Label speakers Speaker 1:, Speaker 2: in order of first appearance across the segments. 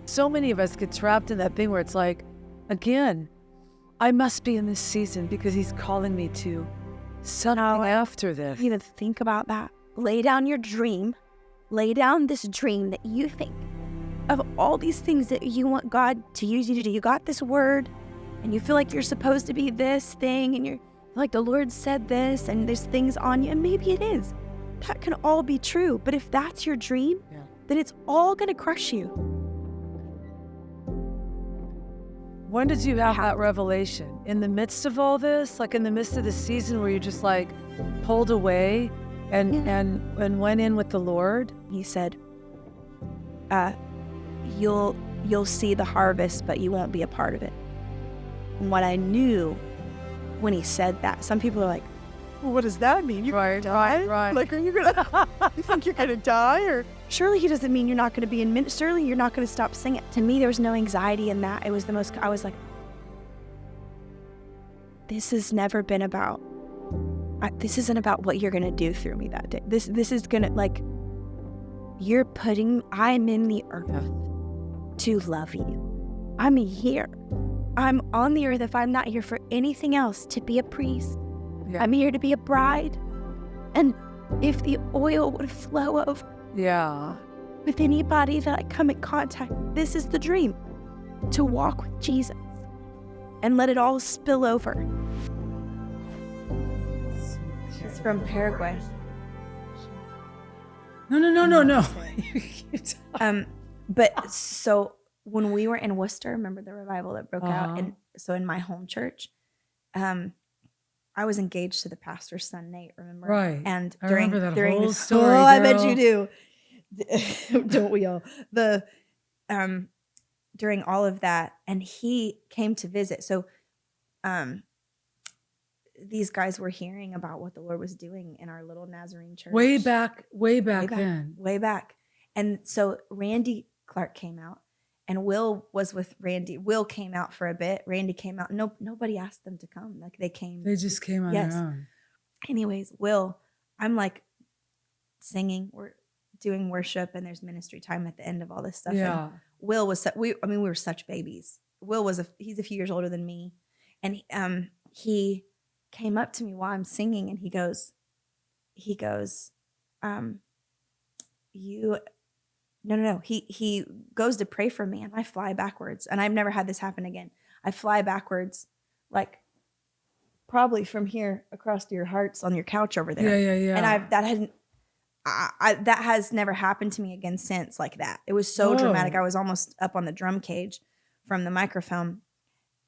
Speaker 1: So many of us get trapped in that thing where it's like, again, I must be in this season because he's calling me to something after this.
Speaker 2: Even think about that. Lay down your dream. Lay down this dream that you think of all these things that you want God to use you to do. You got this word and you feel like you're supposed to be this thing and you're like, the Lord said this and there's things on you, and maybe it is. That can all be true. But if that's your dream, then it's all going to crush you.
Speaker 1: When did you have that revelation? In the midst of all this? Like in the midst of the season where you're just like pulled away and went in with the Lord?
Speaker 2: He said, you'll see the harvest, but you won't be a part of it. And what I knew when he said that, some people are like, well, what does that mean? You're
Speaker 1: Right.
Speaker 2: like, are you gonna? You think you're gonna die? Or surely he doesn't mean you're not gonna be in ministry. Surely you're not gonna stop singing. To me, there was no anxiety in that. It was the most. I was like, this has never been about. This isn't about what you're gonna do through me that day. This is gonna like. You're putting. I'm in the earth to love you. I'm here. I'm on the earth. If I'm not here for anything else, to be a priest.
Speaker 1: Yeah.
Speaker 2: I'm here to be a bride. And if the oil would flow over with anybody that I come in contact, this is the dream. To walk with Jesus and let it all spill over. It's from Paraguay.
Speaker 1: No.
Speaker 2: But so when we were in Worcester, remember the revival that broke out? And so in my home church, I was engaged to the pastor's son, Nate, remember?
Speaker 1: Right.
Speaker 2: And
Speaker 1: I
Speaker 2: during
Speaker 1: remember that whole
Speaker 2: the
Speaker 1: story,
Speaker 2: oh, I bet
Speaker 1: girl.
Speaker 2: you do. Don't we all? During all of that, and he came to visit. So these guys were hearing about what the Lord was doing in our little Nazarene church.
Speaker 1: Way back then.
Speaker 2: Way back. And so Randy Clark came out. And Will was with Randy. Will came out for a bit. Randy came out. Nobody asked them to come. Like they came.
Speaker 1: They just came on their own.
Speaker 2: Anyways, Will, I'm like singing. We're doing worship, and there's ministry time at the end of all this stuff.
Speaker 1: Yeah.
Speaker 2: And Will was. We were such babies. Will was. He's a few years older than me, and he came up to me while I'm singing, and he goes, No. He goes to pray for me, and I fly backwards. And I've never had this happen again. I fly backwards, like probably from here across to your hearts on your couch over there.
Speaker 1: Yeah.
Speaker 2: And that has never happened to me again since like that. It was so dramatic. I was almost up on the drum cage from the microphone.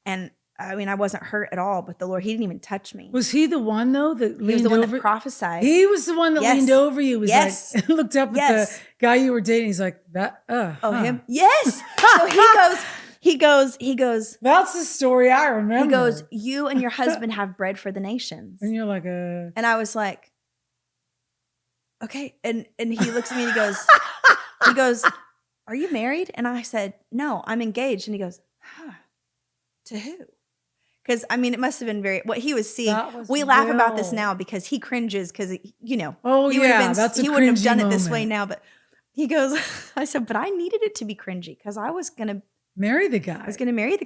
Speaker 2: And I mean, I wasn't hurt at all, but the Lord, he didn't even touch me.
Speaker 1: Was he the one though that leaned over?
Speaker 2: He was the one that prophesied.
Speaker 1: He was the one that leaned over you. Was like looked up at the guy you were dating. He's like that.
Speaker 2: Him. Yes. So he goes.
Speaker 1: That's the story I remember.
Speaker 2: He goes, you and your husband have bread for the nations.
Speaker 1: And you're like
Speaker 2: And I was like, okay. And he looks at me and he goes, are you married? And I said, no, I'm engaged. And he goes, to who? Because, I mean, it must have been what he was seeing. We laugh about this now because he cringes because, he wouldn't have done it this way now. But he goes, I said, but I needed it to be cringy because I was going to
Speaker 1: marry the guy.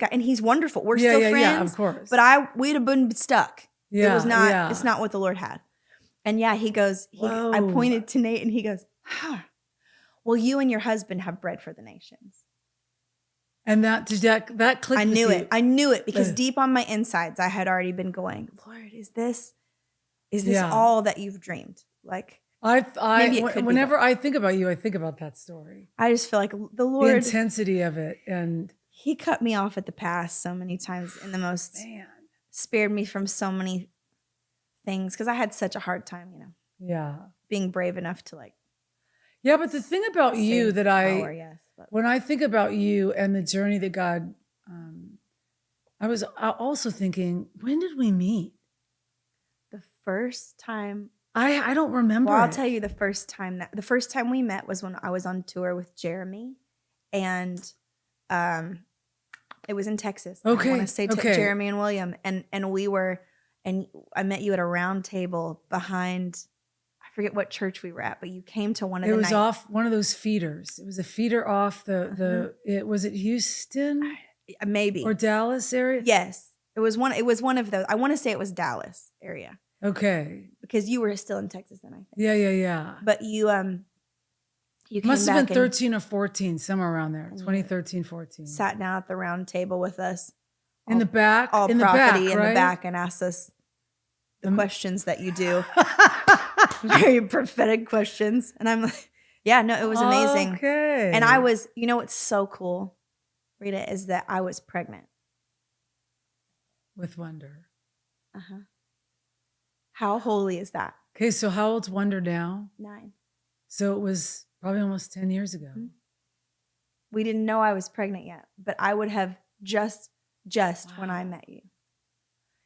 Speaker 2: And he's wonderful. We're still friends. Yeah, of course. But we'd have been stuck. Yeah, it was not, it's not what the Lord had. And he goes, I pointed to Nate and he goes, well, you and your husband have bread for the nations.
Speaker 1: And that clicked.
Speaker 2: I knew it. I knew it because deep on my insides, I had already been going, Lord, is this all that you've dreamed? Like
Speaker 1: whenever I think about you, I think about that story.
Speaker 2: I just feel like the Lord,
Speaker 1: the intensity of it, and
Speaker 2: he cut me off at the pass so many times in the most, spared me from so many things because I had such a hard time, being brave enough to like.
Speaker 1: Yeah, but the thing about you that when I think about you and the journey that God, I was also thinking, when did we meet?
Speaker 2: The first time.
Speaker 1: I don't remember.
Speaker 2: Well, I'll tell you the first time we met was when I was on tour with Jeremy, and it was in Texas.
Speaker 1: Okay.
Speaker 2: I want to say Jeremy and William, and I met you at a round table behind. I forget what church we were at, but you came to one of
Speaker 1: It
Speaker 2: the
Speaker 1: was
Speaker 2: nights.
Speaker 1: off one of those feeders. It was a feeder off was it Houston
Speaker 2: Maybe.
Speaker 1: or Dallas area?
Speaker 2: Yes. It was one of those. I want to say it was Dallas area.
Speaker 1: Okay.
Speaker 2: Because you were still in Texas then, I think.
Speaker 1: Yeah.
Speaker 2: But you came
Speaker 1: must have
Speaker 2: back
Speaker 1: been 13 or 14, somewhere around there. 2013, 14.
Speaker 2: sat down at the round table with us.
Speaker 1: In the back?
Speaker 2: All
Speaker 1: in
Speaker 2: prophety
Speaker 1: the back,
Speaker 2: in
Speaker 1: right?
Speaker 2: the back, and asked us the questions that you do. Very prophetic questions. And I'm like, yeah, no, it was amazing.
Speaker 1: Okay.
Speaker 2: And I was, what's so cool, Rita, is that I was pregnant.
Speaker 1: With Wonder.
Speaker 2: Uh-huh. How holy is that?
Speaker 1: Okay, so how old's Wonder now?
Speaker 2: 9.
Speaker 1: So it was probably almost 10 years ago.
Speaker 2: Mm-hmm. We didn't know I was pregnant yet, but I would have just when I met you.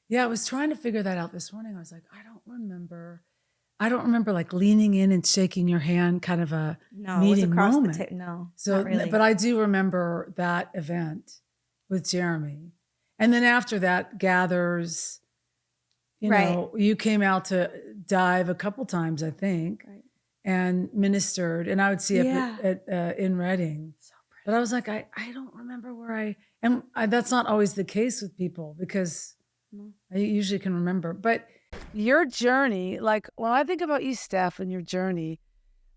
Speaker 1: Yeah, I was trying to figure that out this morning. I was like, I don't remember like leaning in and shaking your hand, kind of a
Speaker 2: No,
Speaker 1: meeting
Speaker 2: it was across
Speaker 1: moment.
Speaker 2: the table. No,
Speaker 1: So,
Speaker 2: not really.
Speaker 1: but I do remember that event with Jeremy. And then after that, Gathers, you came out to dive a couple times, I think, and ministered. And I would see in Reading. So but I was like, I don't remember where that's not always the case with people because I usually can remember. But your journey, like when I think about you, Steph, and your journey,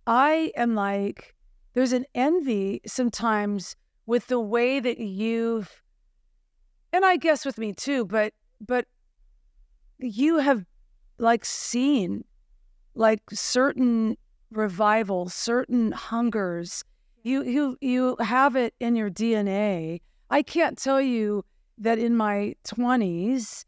Speaker 1: I am like, there's an envy sometimes with the way that you've, and I guess with me too, but you have like seen like certain revivals, certain hungers. You have it in your DNA. I can't tell you that in my 20s,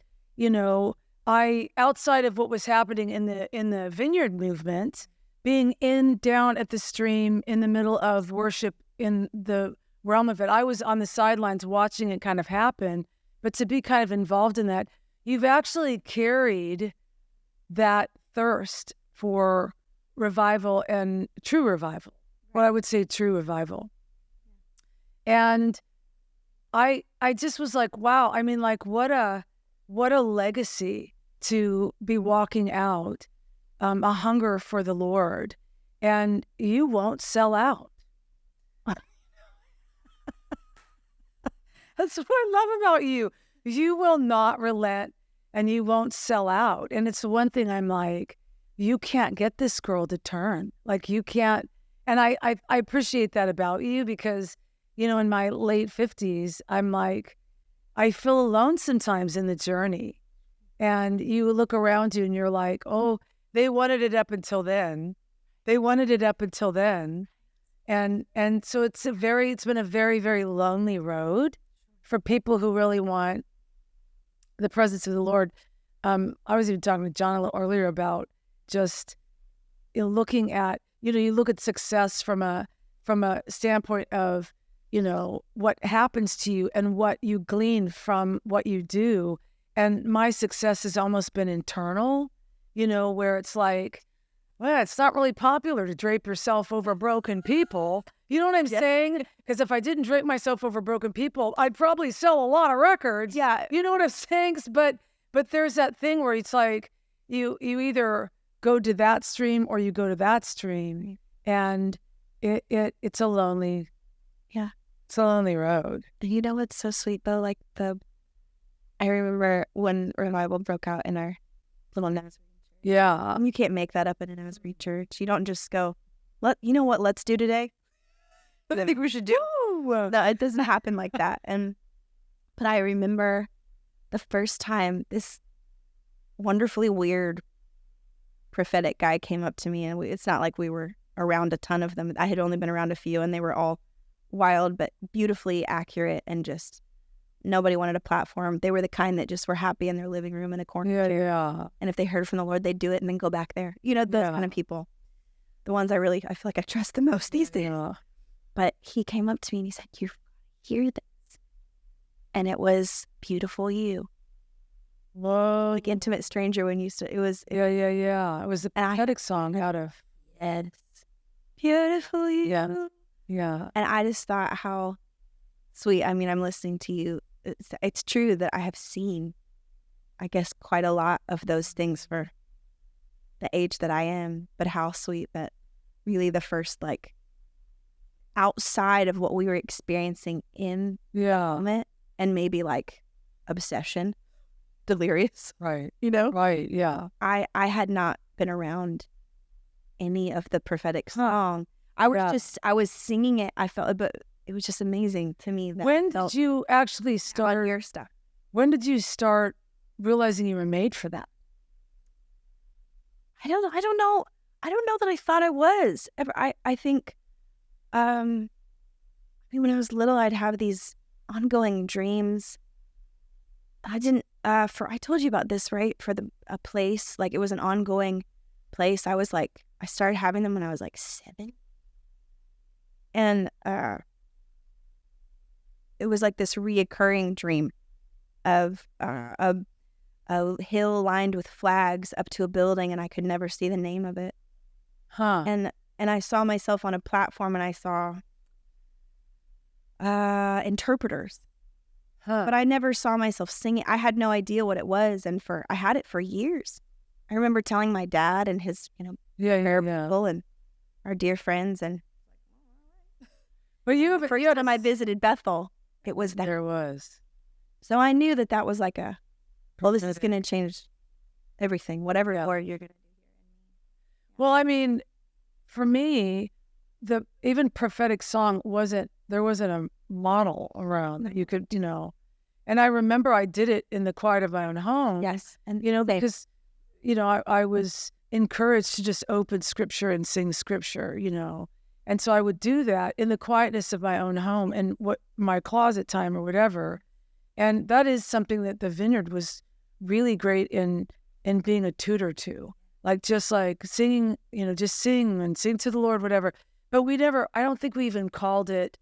Speaker 1: I, outside of what was happening in the Vineyard movement, being down at the stream in the middle of worship in the realm of it, I was on the sidelines watching it kind of happen. But to be kind of involved in that, you've actually carried that thirst for revival and true revival. What I would say true revival. And I just was like, wow, I mean, like what a legacy to be walking out, a hunger for the Lord, and you won't sell out. That's what I love about you. You will not relent and you won't sell out. And it's one thing I'm like, you can't get this girl to turn. Like you can't. And I appreciate that about you because, in my late 50s, I'm like, I feel alone sometimes in the journey. And you look around you and you're like, oh, they wanted it up until then. And so it's been a very, very lonely road for people who really want the presence of the Lord. I was even talking to John a little earlier about just looking at, you look at success from a standpoint of, what happens to you and what you glean from what you do. And my success has almost been internal, where it's like, well, it's not really popular to drape yourself over broken people. You know what I'm saying? Because if I didn't drape myself over broken people, I'd probably sell a lot of records.
Speaker 2: Yeah.
Speaker 1: You know what I'm saying? But there's that thing where it's like, you either go to that stream or you go to that stream. And it's a lonely, it's a lonely road.
Speaker 3: You know what's so sweet though? Like I remember when revival broke out in our little Nazarene.
Speaker 1: Yeah.
Speaker 3: You can't make that up in a Nazarene church. You don't just go, you know what, let's do today? What do you think we should do? No, it doesn't happen like that. But I remember the first time this wonderfully weird prophetic guy came up to me, and it's not like we were around a ton of them. I had only been around a few, and they were all wild but beautifully accurate, and just nobody wanted a platform. They were the kind that just were happy in their living room in a corner.
Speaker 1: Yeah.
Speaker 3: And if they heard from the Lord, they'd do it and then go back there. Those kind of people. The ones I feel like I trust the most these days.
Speaker 1: Yeah.
Speaker 3: But he came up to me and he said, "You hear this?" And it was Beautiful You.
Speaker 1: Whoa.
Speaker 3: Like Intimate Stranger when it was.
Speaker 1: Yeah. It was a prophetic song out of.
Speaker 3: Yes. Beautiful You.
Speaker 1: Yeah. Yeah.
Speaker 3: And I just thought how sweet. I mean, I'm listening to you. It's true that I have seen, I guess, quite a lot of those things for the age that I am, but how sweet that really the first, like, outside of what we were experiencing in the moment, and maybe like obsession, delirious,
Speaker 1: Right.
Speaker 3: you know?
Speaker 1: Right. Yeah.
Speaker 3: I had not been around any of the prophetic song. I was singing it. I felt, but it was just amazing to me. That
Speaker 1: When did you actually start
Speaker 3: your stuff?
Speaker 1: When did you start realizing you were made for that?
Speaker 3: I don't know. I don't know that I thought I was ever. I think, when I was little, I'd have these ongoing dreams. I didn't. I told you about this, right? For a place, like, it was an ongoing place. I started having them when I was like 7, and it was like this reoccurring dream of a hill lined with flags up to a building, and I could never see the name of it. And I saw myself on a platform, and I saw interpreters. But I never saw myself singing. I had no idea what it was, and I had it for years. I remember telling my dad and his, prayer people and our dear friends, and
Speaker 1: but
Speaker 3: first time I visited Bethel, it was that.
Speaker 1: There was.
Speaker 3: So I knew that was like this is going to change everything, whatever Lord you're going to do.
Speaker 1: Well, I mean, for me, even prophetic song there wasn't a model around that you could, and I remember I did it in the quiet of my own home.
Speaker 3: Yes. And,
Speaker 1: because, I was encouraged to just open scripture and sing scripture, and so I would do that in the quietness of my own home and my closet time or whatever. And that is something that the Vineyard was really great in being a tutor to, like, just like singing, just sing and sing to the Lord, whatever. But I don't think we even called it.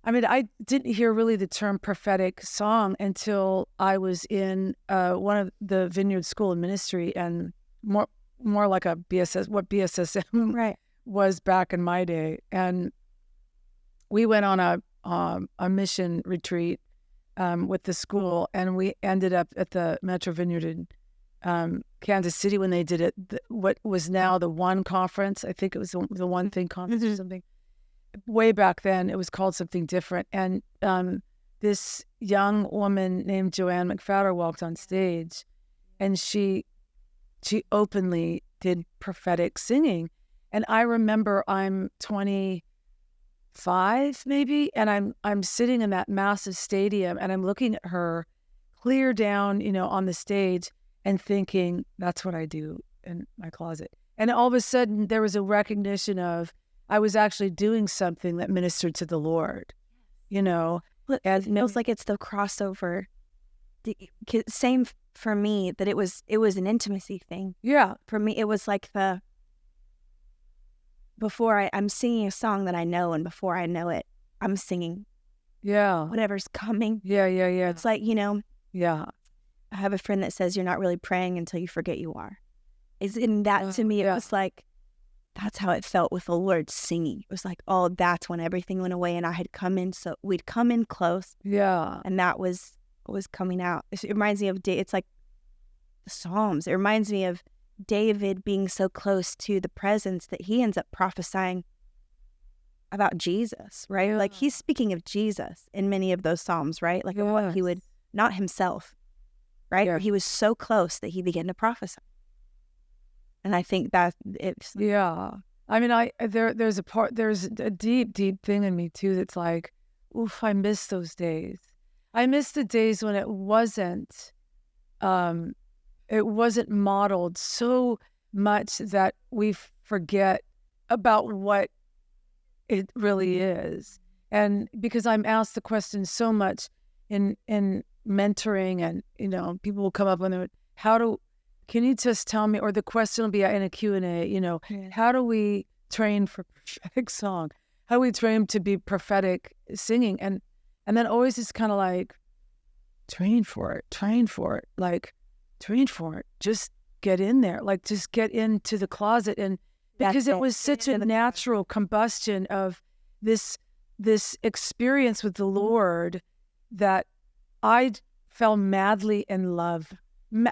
Speaker 1: I mean, I didn't hear really the term prophetic song until I was in one of the Vineyard School of Ministry, and more like what BSSM was back in my day. And we went on a mission retreat with the school, and we ended up at the Metro Vineyard in Kansas City when they did it. What was now the One Conference, I think it was the One Thing Conference or something. Way back then, it was called something different. And this young woman named Joanne McFadder walked on stage, and she openly did prophetic singing. And I remember I'm 25 maybe, and I'm sitting in that massive stadium, and I'm looking at her clear down, on the stage, and thinking, that's what I do in my closet. And all of a sudden, there was a recognition of I was actually doing something that ministered to the Lord, And
Speaker 3: it feels like it's the crossover. Same for me, that it was an intimacy thing.
Speaker 1: Yeah.
Speaker 3: For me, it was like before I'm singing a song that I know, and before I know it, I'm singing.
Speaker 1: Yeah.
Speaker 3: Whatever's coming.
Speaker 1: Yeah.
Speaker 3: It's like,
Speaker 1: Yeah.
Speaker 3: I have a friend that says you're not really praying until you forget you are. In that, to me, it was like, that's how it felt with the Lord singing. It was like, that's when everything went away, and I had come in, so we'd come in close.
Speaker 1: Yeah.
Speaker 3: And that was what was coming out. It reminds me of, it's like the Psalms. It reminds me of David being so close to the presence that he ends up prophesying about Jesus, right?
Speaker 1: Yeah.
Speaker 3: Like, he's speaking of Jesus in many of those Psalms, right? Like, what he would, not himself, right?
Speaker 1: Yeah.
Speaker 3: He was so close that he began to prophesy. And I think that it's...
Speaker 1: Yeah. I mean, there's a deep, deep thing in me too that's like, oof, I miss those days. I miss the days when it wasn't modeled so much that we forget about what it really is. And because I'm asked the question so much in mentoring, and people will come up and they're, can you just tell me, or the question will be in a Q&A, how do we train for prophetic song? How do we train to be prophetic singing? And then always it's kind of like, train for it, like, train for it. Just get in there, like, just get into the closet. And because it was such a natural combustion of this experience with the Lord that I fell madly in love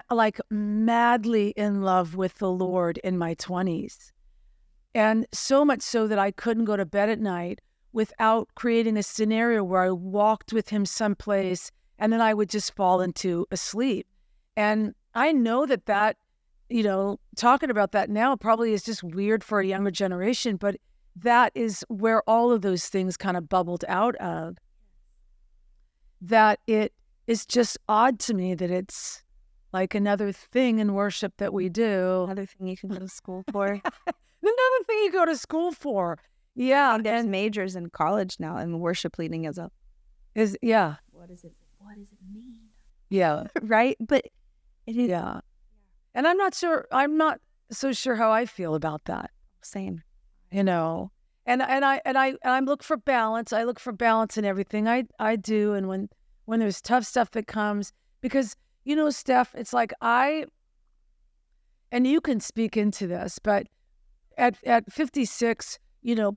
Speaker 1: like madly in love with the Lord in my 20s. And so much so that I couldn't go to bed at night without creating a scenario where I walked with him someplace and then I would just fall into a sleep. And I know that, talking about that now probably is just weird for a younger generation, but that is where all of those things kind of bubbled out of. That it is just odd to me that it's like another thing in worship that we do.
Speaker 3: Another thing you can go to school for.
Speaker 1: Another thing you go to school for. Yeah.
Speaker 3: And there's majors in college now, and worship leading is a
Speaker 2: What does it mean?
Speaker 1: Yeah.
Speaker 3: right. But it is
Speaker 1: And I'm not so sure how I feel about that.
Speaker 3: same.
Speaker 1: And I look for balance. I look for balance in everything I do. And when there's tough stuff that comes, because Steph, it's like and you can speak into this, but at 56,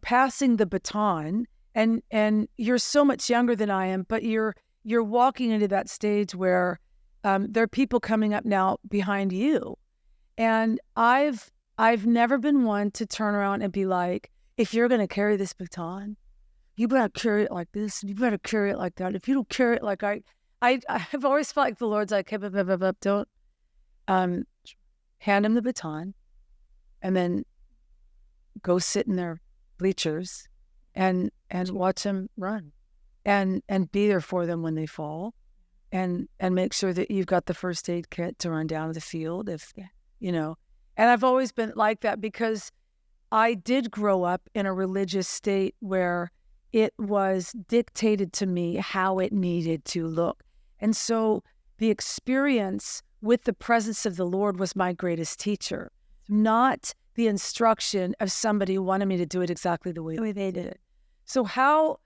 Speaker 1: passing the baton, and you're so much younger than I am, but you're walking into that stage where there are people coming up now behind you. And I've never been one to turn around and be like, if you're going to carry this baton, you better carry it like this, and you better carry it like that. If you don't carry it like I've always felt like the Lord's like, hey, don't hand him the baton, and then go sit in their bleachers and watch them run, and be there for them when they fall, and make sure that you've got the first aid kit to run down to the field And I've always been like that because I did grow up in a religious state where it was dictated to me how it needed to look. And so the experience with the presence of the Lord was my greatest teacher, not the instruction of somebody who wanted me to do it exactly the way they did it. So how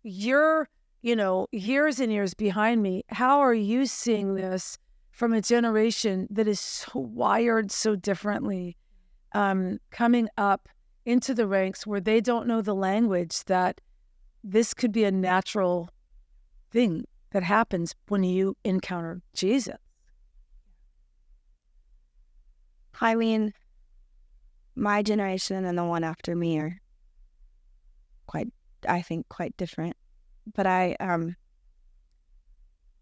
Speaker 1: you're, years and years behind me, how are you seeing this from a generation that is so wired so differently, coming up into the ranks where they don't know the language that this could be a natural thing that happens when you encounter Jesus?
Speaker 3: I mean, my generation and the one after me are quite different. But I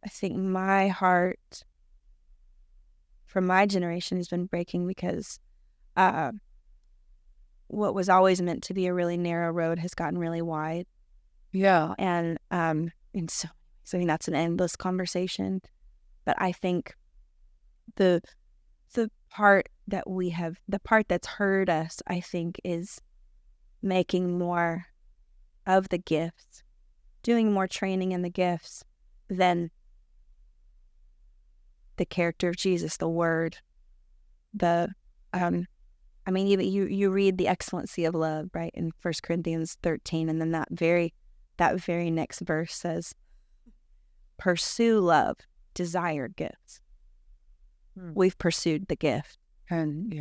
Speaker 3: think my heart for my generation has been breaking because what was always meant to be a really narrow road has gotten really wide.
Speaker 1: Yeah.
Speaker 3: And so I mean, that's an endless conversation. But I think the part that's hurt us, I think, is making more of the gifts, doing more training in the gifts than the character of Jesus, the word, even you read the excellency of love, right, in 1 Corinthians 13, and then that very next verse says, pursue love, desire gifts. We've pursued the gift and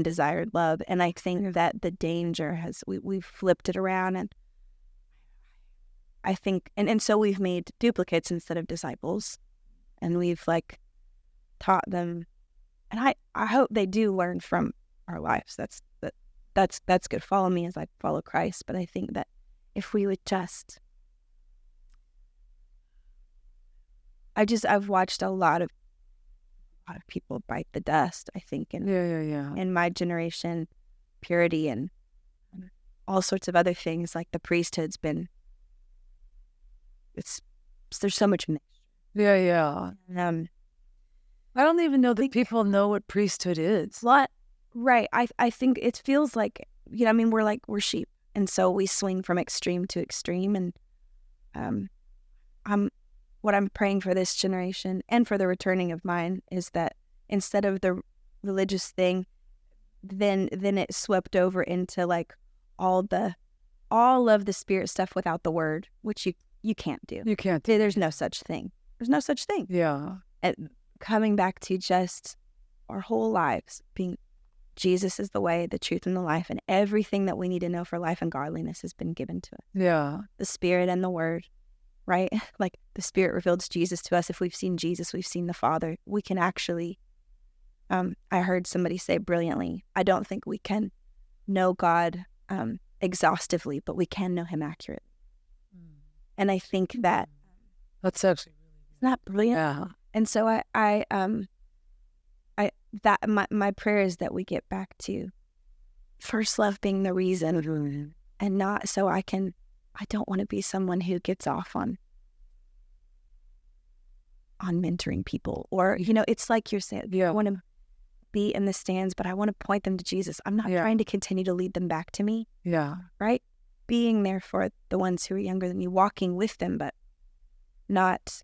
Speaker 3: desired love. And I think that the danger has, we've flipped it around, and I think, and so we've made duplicates instead of disciples, and we've taught them, and I hope they do learn from our lives. That's good. Follow me as I follow Christ. But I think that if we would just, I've watched a lot of people bite the dust, I think, in my generation, purity and all sorts of other things, like the priesthood's been, there's so much mixture.
Speaker 1: Yeah. I don't even know that people know what priesthood is.
Speaker 3: Right. I think it feels like, we're sheep. And so we swing from extreme to extreme. And what I'm praying for this generation and for the returning of mine is that instead of the religious thing, then it swept over into all of the spirit stuff without the word, which you can't do.
Speaker 1: You can't.
Speaker 3: There's no such thing. There's no such thing.
Speaker 1: Yeah.
Speaker 3: And coming back to just our whole lives being Jesus is the way, the truth, and the life, and everything that we need to know for life and godliness has been given to us.
Speaker 1: Yeah.
Speaker 3: The Spirit and the Word, right? Like the Spirit reveals Jesus to us. If we've seen Jesus, we've seen the Father. We can actually, I heard somebody say brilliantly, I don't think we can know God exhaustively, but we can know him accurately. And I think that
Speaker 1: that's actually
Speaker 3: it's not brilliant.
Speaker 1: yeah.
Speaker 3: And so my prayer is that we get back to first love being the reason, and not so I don't want to be someone who gets off on mentoring people, or, it's like you're saying, I want to be in the stands, but I want to point them to Jesus. I'm not trying to continue to lead them back to me.
Speaker 1: Yeah.
Speaker 3: Right? Being there for the ones who are younger than me, walking with them, but not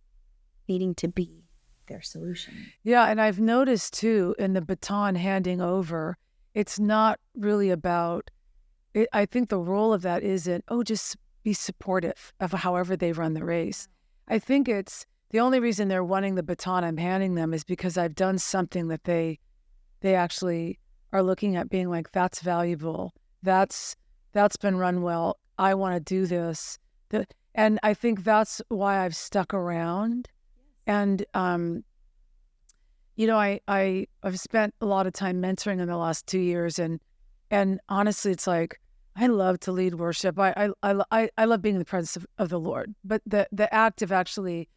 Speaker 3: needing to be their solution.
Speaker 1: Yeah, and I've noticed too, in the baton handing over, it's not really about it. I think the role of that isn't, just be supportive of however they run the race. I think it's the only reason they're wanting the baton I'm handing them is because I've done something that they actually are looking at being like, that's valuable. That's been run well. I want to do this. And I think that's why I've stuck around. And, I've spent a lot of time mentoring in the last 2 years. And honestly, it's like, I love to lead worship. I love being in the presence of the Lord. But the act of actually,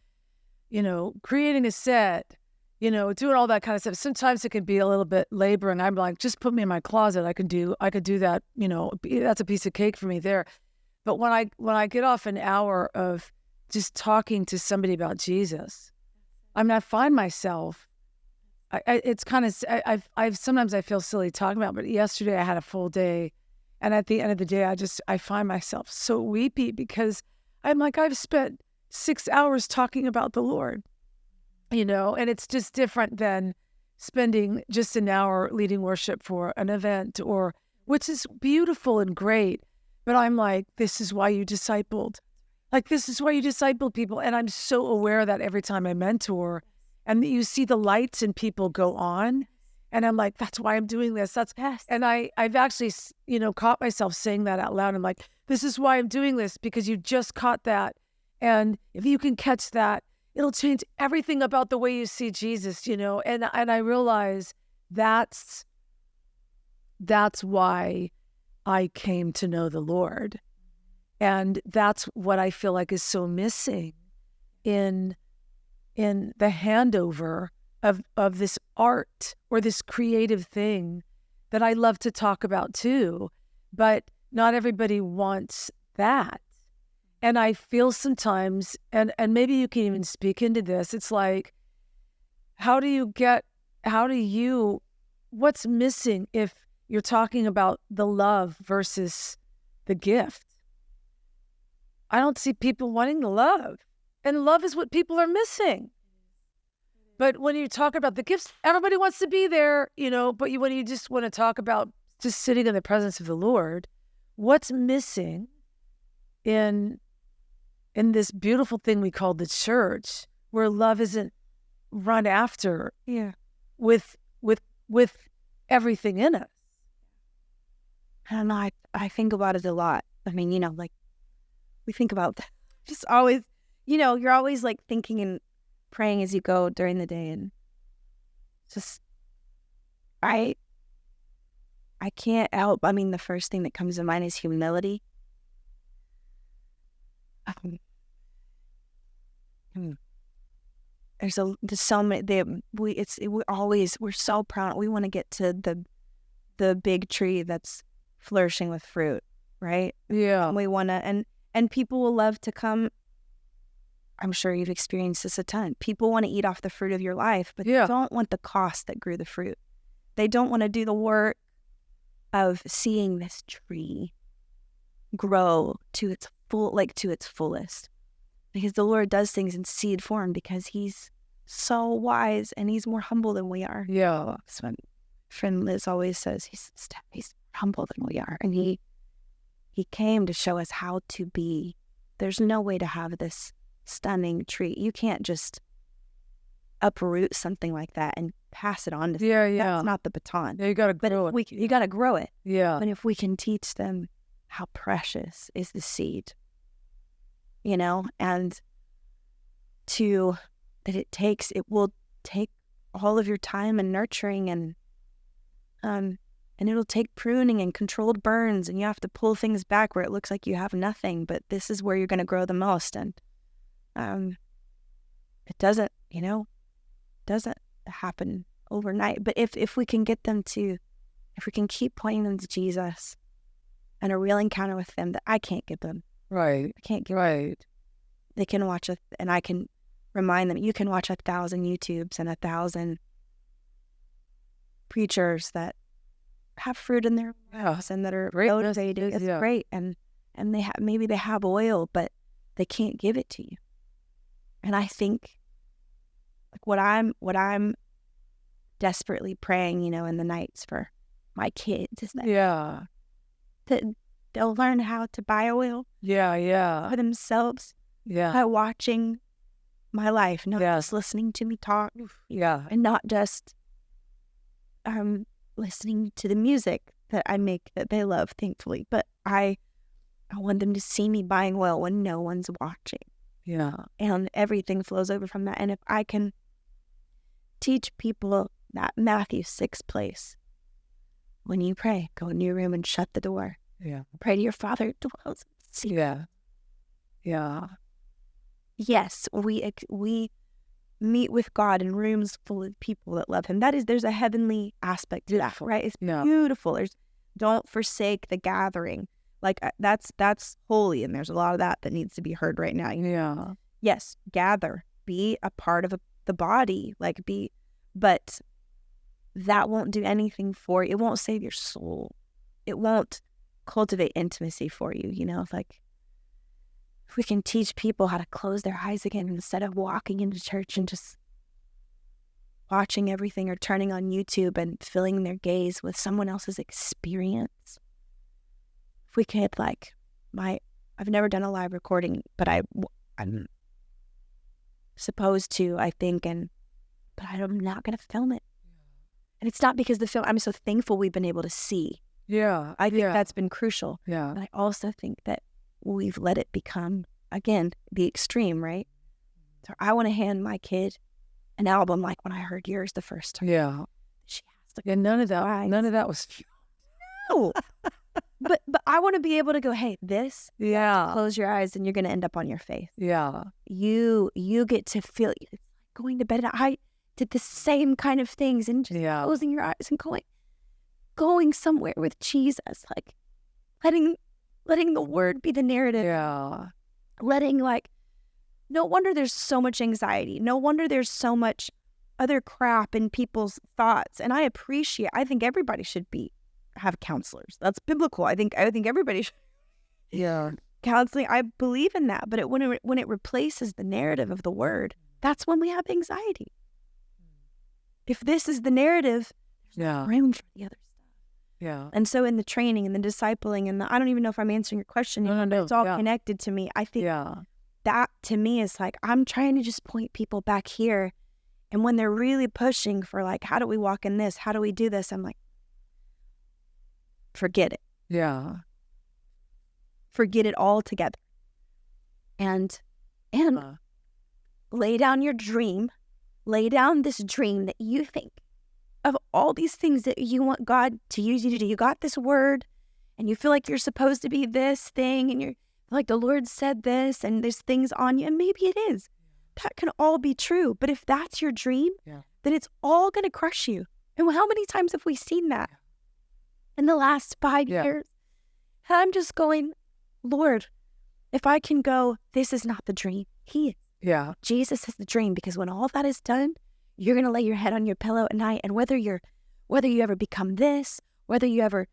Speaker 1: creating a set, doing all that kind of stuff. Sometimes it can be a little bit labor, and I'm like, just put me in my closet. I could do that. That's a piece of cake for me there. But when I get off an hour of just talking to somebody about Jesus, I find myself. It's kind of I've sometimes I feel silly talking about, but yesterday I had a full day, and at the end of the day, I find myself so weepy because I'm like, I've spent 6 hours talking about the Lord, and it's just different than spending just an hour leading worship for an event, which is beautiful and great. But I'm like, this is why you discipled. Like, this is why you discipled people. And I'm so aware of that every time I mentor, and you see the lights in people go on. And I'm like, that's why I'm doing this. And I've actually, caught myself saying that out loud. I'm like, this is why I'm doing this, because you just caught that. And if you can catch that, it'll change everything about the way you see Jesus, and I realize that's why I came to know the Lord. And that's what I feel like is so missing in the handover of this art or this creative thing that I love to talk about too, but not everybody wants that. And I feel sometimes, and maybe you can even speak into this, it's like, what's missing if you're talking about the love versus the gift? I don't see people wanting the love. And love is what people are missing. But when you talk about the gifts, everybody wants to be there, but when you just want to talk about just sitting in the presence of the Lord, what's missing in this beautiful thing we call the church, where love isn't run after with everything in us?
Speaker 3: And I think about it a lot. I mean, like we think about just always, you're always like thinking and praying as you go during the day, and just I can't help. I mean, the first thing that comes to mind is humility. There's so many. We're so proud. We want to get to the big tree that's flourishing with fruit, right?
Speaker 1: Yeah.
Speaker 3: We want to, and people will love to come. I'm sure you've experienced this a ton. People want to eat off the fruit of your life, but they don't want the cost that grew the fruit. They don't want to do the work of seeing this tree grow to its fullest. Because the Lord does things in seed form because he's so wise and he's more humble than we are.
Speaker 1: Yeah.
Speaker 3: So my friend Liz always says he's humble than we are. And he came to show us how to be. There's no way to have this stunning tree. You can't just uproot something like that and pass it on to
Speaker 1: yeah.
Speaker 3: That's not the baton.
Speaker 1: Yeah, you got to grow it.
Speaker 3: You got to grow it.
Speaker 1: Yeah.
Speaker 3: But if we can teach them how precious is the seed, and it will take all of your time and nurturing, and it'll take pruning and controlled burns, and you have to pull things back where it looks like you have nothing, but this is where you're going to grow the most. And it doesn't happen overnight. But if we can get them to, if we can keep pointing them to Jesus and a real encounter with them that I can't give them.
Speaker 1: Right.
Speaker 3: I can't give
Speaker 1: Right.
Speaker 3: They can watch and I can remind them, you can watch 1,000 YouTubes and 1,000 preachers that have fruit in their lives and that are motivated. It's great. And maybe they have oil, but they can't give it to you. And I think like what I'm desperately praying, in the nights for my kids is that they'll learn how to buy oil for themselves by watching my life, not just listening to me talk, and not just listening to the music that I make that they love, thankfully. But I want them to see me buying oil when no one's watching.
Speaker 1: Yeah.
Speaker 3: And everything flows over from that. And if I can teach people that Matthew 6 place, when you pray, go in your room and shut the door.
Speaker 1: Yeah.
Speaker 3: Pray to your Father who dwells in secret.
Speaker 1: Yeah. Yeah.
Speaker 3: Yes, we meet with God in rooms full of people that love Him. There's a heavenly aspect to that, right? It's beautiful. Don't forsake the gathering. Like that's holy, and there's a lot of that needs to be heard right now.
Speaker 1: Yeah.
Speaker 3: Yes, gather, be a part of the body, but that won't do anything for you. It won't save your soul. It won't cultivate intimacy for you. Like if we can teach people how to close their eyes again instead of walking into church and just watching everything or turning on YouTube and filling their gaze with someone else's experience. If we could, I've never done a live recording, but I'm supposed to, I think, but I'm not going to film it. And it's not because I'm so thankful we've been able to see.
Speaker 1: Yeah.
Speaker 3: I think that's been crucial.
Speaker 1: Yeah.
Speaker 3: But I also think that we've let it become, again, the extreme, right? So I want to hand my kid an album like when I heard yours the first time.
Speaker 1: Yeah.
Speaker 3: She has to.
Speaker 1: Yeah. None of that was.
Speaker 3: No. But I want to be able to go, hey, this.
Speaker 1: Yeah.
Speaker 3: Close your eyes and you're going to end up on your face.
Speaker 1: Yeah.
Speaker 3: You get to feel it's like going to bed. And I did the same kind of things and just closing your eyes and going somewhere with Jesus, like letting the word be the narrative.
Speaker 1: Yeah.
Speaker 3: Letting no wonder there's so much anxiety. No wonder there's so much other crap in people's thoughts. And I think everybody should have counselors. That's biblical. I think everybody should.
Speaker 1: Yeah.
Speaker 3: Counseling. I believe in that. But when it replaces the narrative of the word, that's when we have anxiety. If this is the narrative, there's room for the other stuff.
Speaker 1: Yeah.
Speaker 3: And so in the training and the discipling and I don't even know if I'm answering your question.
Speaker 1: No.
Speaker 3: It's all connected to me. I think that to me is I'm trying to just point people back here. And when they're really pushing for how do we walk in this? How do we do this? I'm like, forget it.
Speaker 1: Yeah.
Speaker 3: Forget it all together. And lay down your dream. Lay down this dream that you think of all these things that you want God to use you to do. You got this word and you feel like you're supposed to be this thing and you're like the Lord said this and there's things on you and maybe it is. That can all be true. But if that's your dream, then it's all going to crush you. And how many times have we seen that in the last 5 years? And I'm just going, Lord, if I can go, this is not the dream. He is.
Speaker 1: Yeah.
Speaker 3: Jesus is the dream, because when all that is done, you're going to lay your head on your pillow at night. And whether you ever become this, whether you ever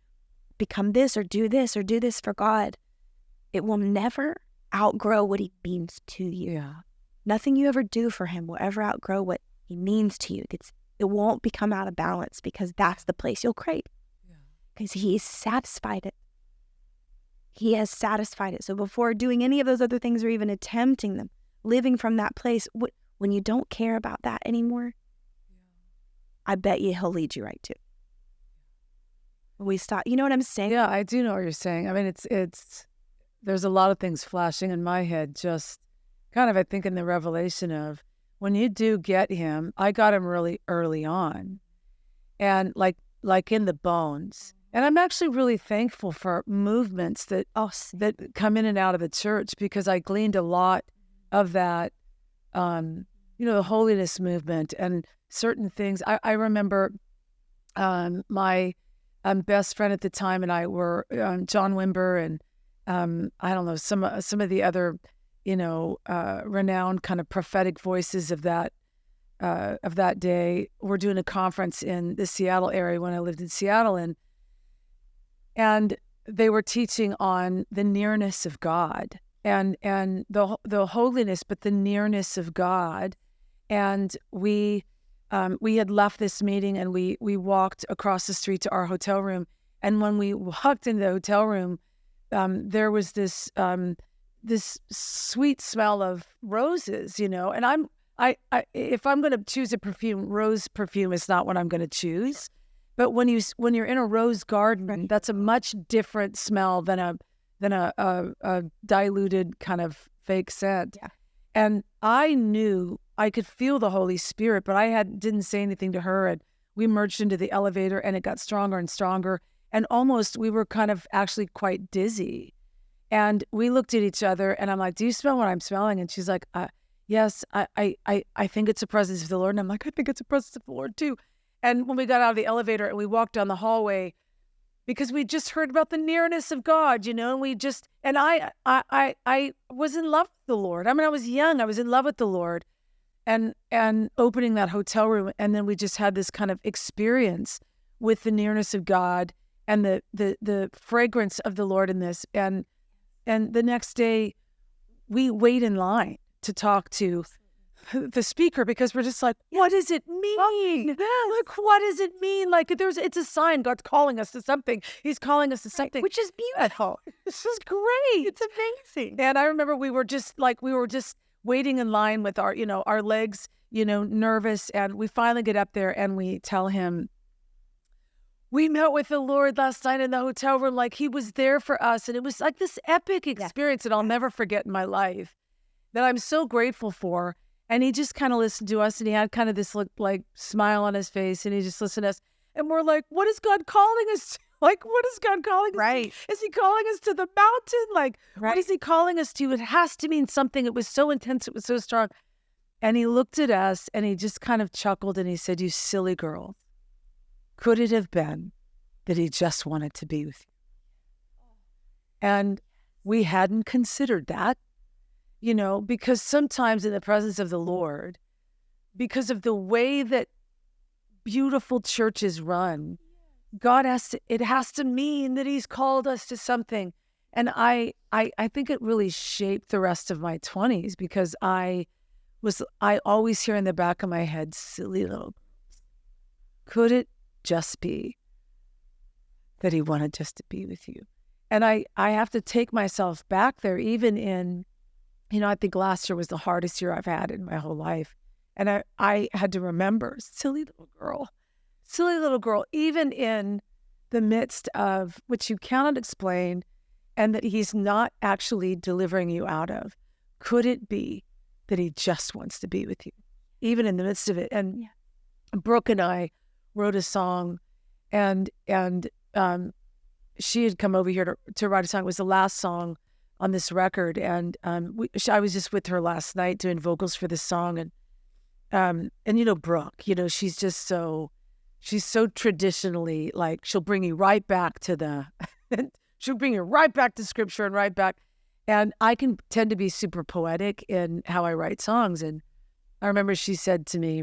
Speaker 3: become this or do this for God, it will never outgrow what He means to you.
Speaker 1: Yeah.
Speaker 3: Nothing you ever do for Him will ever outgrow what He means to you. It won't become out of balance, because that's the place you'll crave. Because He's satisfied it. He has satisfied it. So before doing any of those other things or even attempting them, living from that place, when you don't care about that anymore, I bet you He'll lead you right to. We stop. You know what I'm saying?
Speaker 1: Yeah, I do know what you're saying. I mean, it's there's a lot of things flashing in my head just kind of, I think, in the revelation of when you do get him, I got him really early on, and like in the bones. And I'm actually really thankful for movements that come in and out of the church, because I gleaned a lot of that, the holiness movement and certain things. I remember my best friend at the time and I were John Wimber and I don't know, some of the other, renowned kind of prophetic voices of that day. We're doing a conference in the Seattle area when I lived in Seattle, and they were teaching on the nearness of God and the holiness, but the nearness of God. And we had left this meeting and we walked across the street to our hotel room. And when we walked into the hotel room, there was this sweet smell of roses, and if I'm going to choose a perfume, rose perfume is not what I'm going to choose. But when you're in a rose garden, that's a much different smell than a diluted kind of fake scent. Yeah. And I knew I could feel the Holy Spirit, but I didn't say anything to her. And we merged into the elevator, and it got stronger and stronger. And almost we were kind of actually quite dizzy. And we looked at each other, and I'm like, "Do you smell what I'm smelling?" And she's like, "Yes, I think it's the presence of the Lord." And I'm like, "I think it's the presence of the Lord too." And when we got out of the elevator and we walked down the hallway, because we just heard about the nearness of God, and I was in love with the Lord. I mean, I was young. I was in love with the Lord, and opening that hotel room, and then we just had this kind of experience with the nearness of God and the fragrance of the Lord in this. And the next day, we wait in line to talk to the speaker, because we're just like, what does it mean? Like, what does it mean? Like, it's a sign. God's calling us to something. He's calling us to something, which is beautiful. This is great. It's amazing. And I remember we were just waiting in line with our legs, nervous. And we finally get up there and we tell him, we met with the Lord last night in the hotel room. Like, he was there for us. And it was like this epic experience that I'll never forget in my life, that I'm so grateful for. And he just kind of listened to us, and he had kind of this smile on his face, and he just listened to us. And we're like, what is God calling us to? Like, what is God calling us to? Is he calling us to the mountain? Like, what is he calling us to? It has to mean something. It was so intense. It was so strong. And he looked at us, and he just kind of chuckled, and he said, "You silly girl. Could it have been that he just wanted to be with you?" And we hadn't considered that. Because sometimes in the presence of the Lord, because of the way that beautiful churches run, it has to mean that he's called us to something. And I think it really shaped the rest of my 20s, because I always hear in the back of my head, silly little girls. Could it just be that he wanted just to be with you? And I have to take myself back there, even in, I think last year was the hardest year I've had in my whole life. And I had to remember, silly little girl, even in the midst of which you cannot explain, and that he's not actually delivering you out of. Could it be that he just wants to be with you, even in the midst of it? And Brooke and I wrote a song, and she had come over here to write a song. It was the last song on this record, and I was just with her last night doing vocals for this song, and Brooke, she's just she's so traditionally, like, she'll bring you right back to she'll bring you right back to scripture and right back, and I can tend to be super poetic in how I write songs. And I remember she said to me,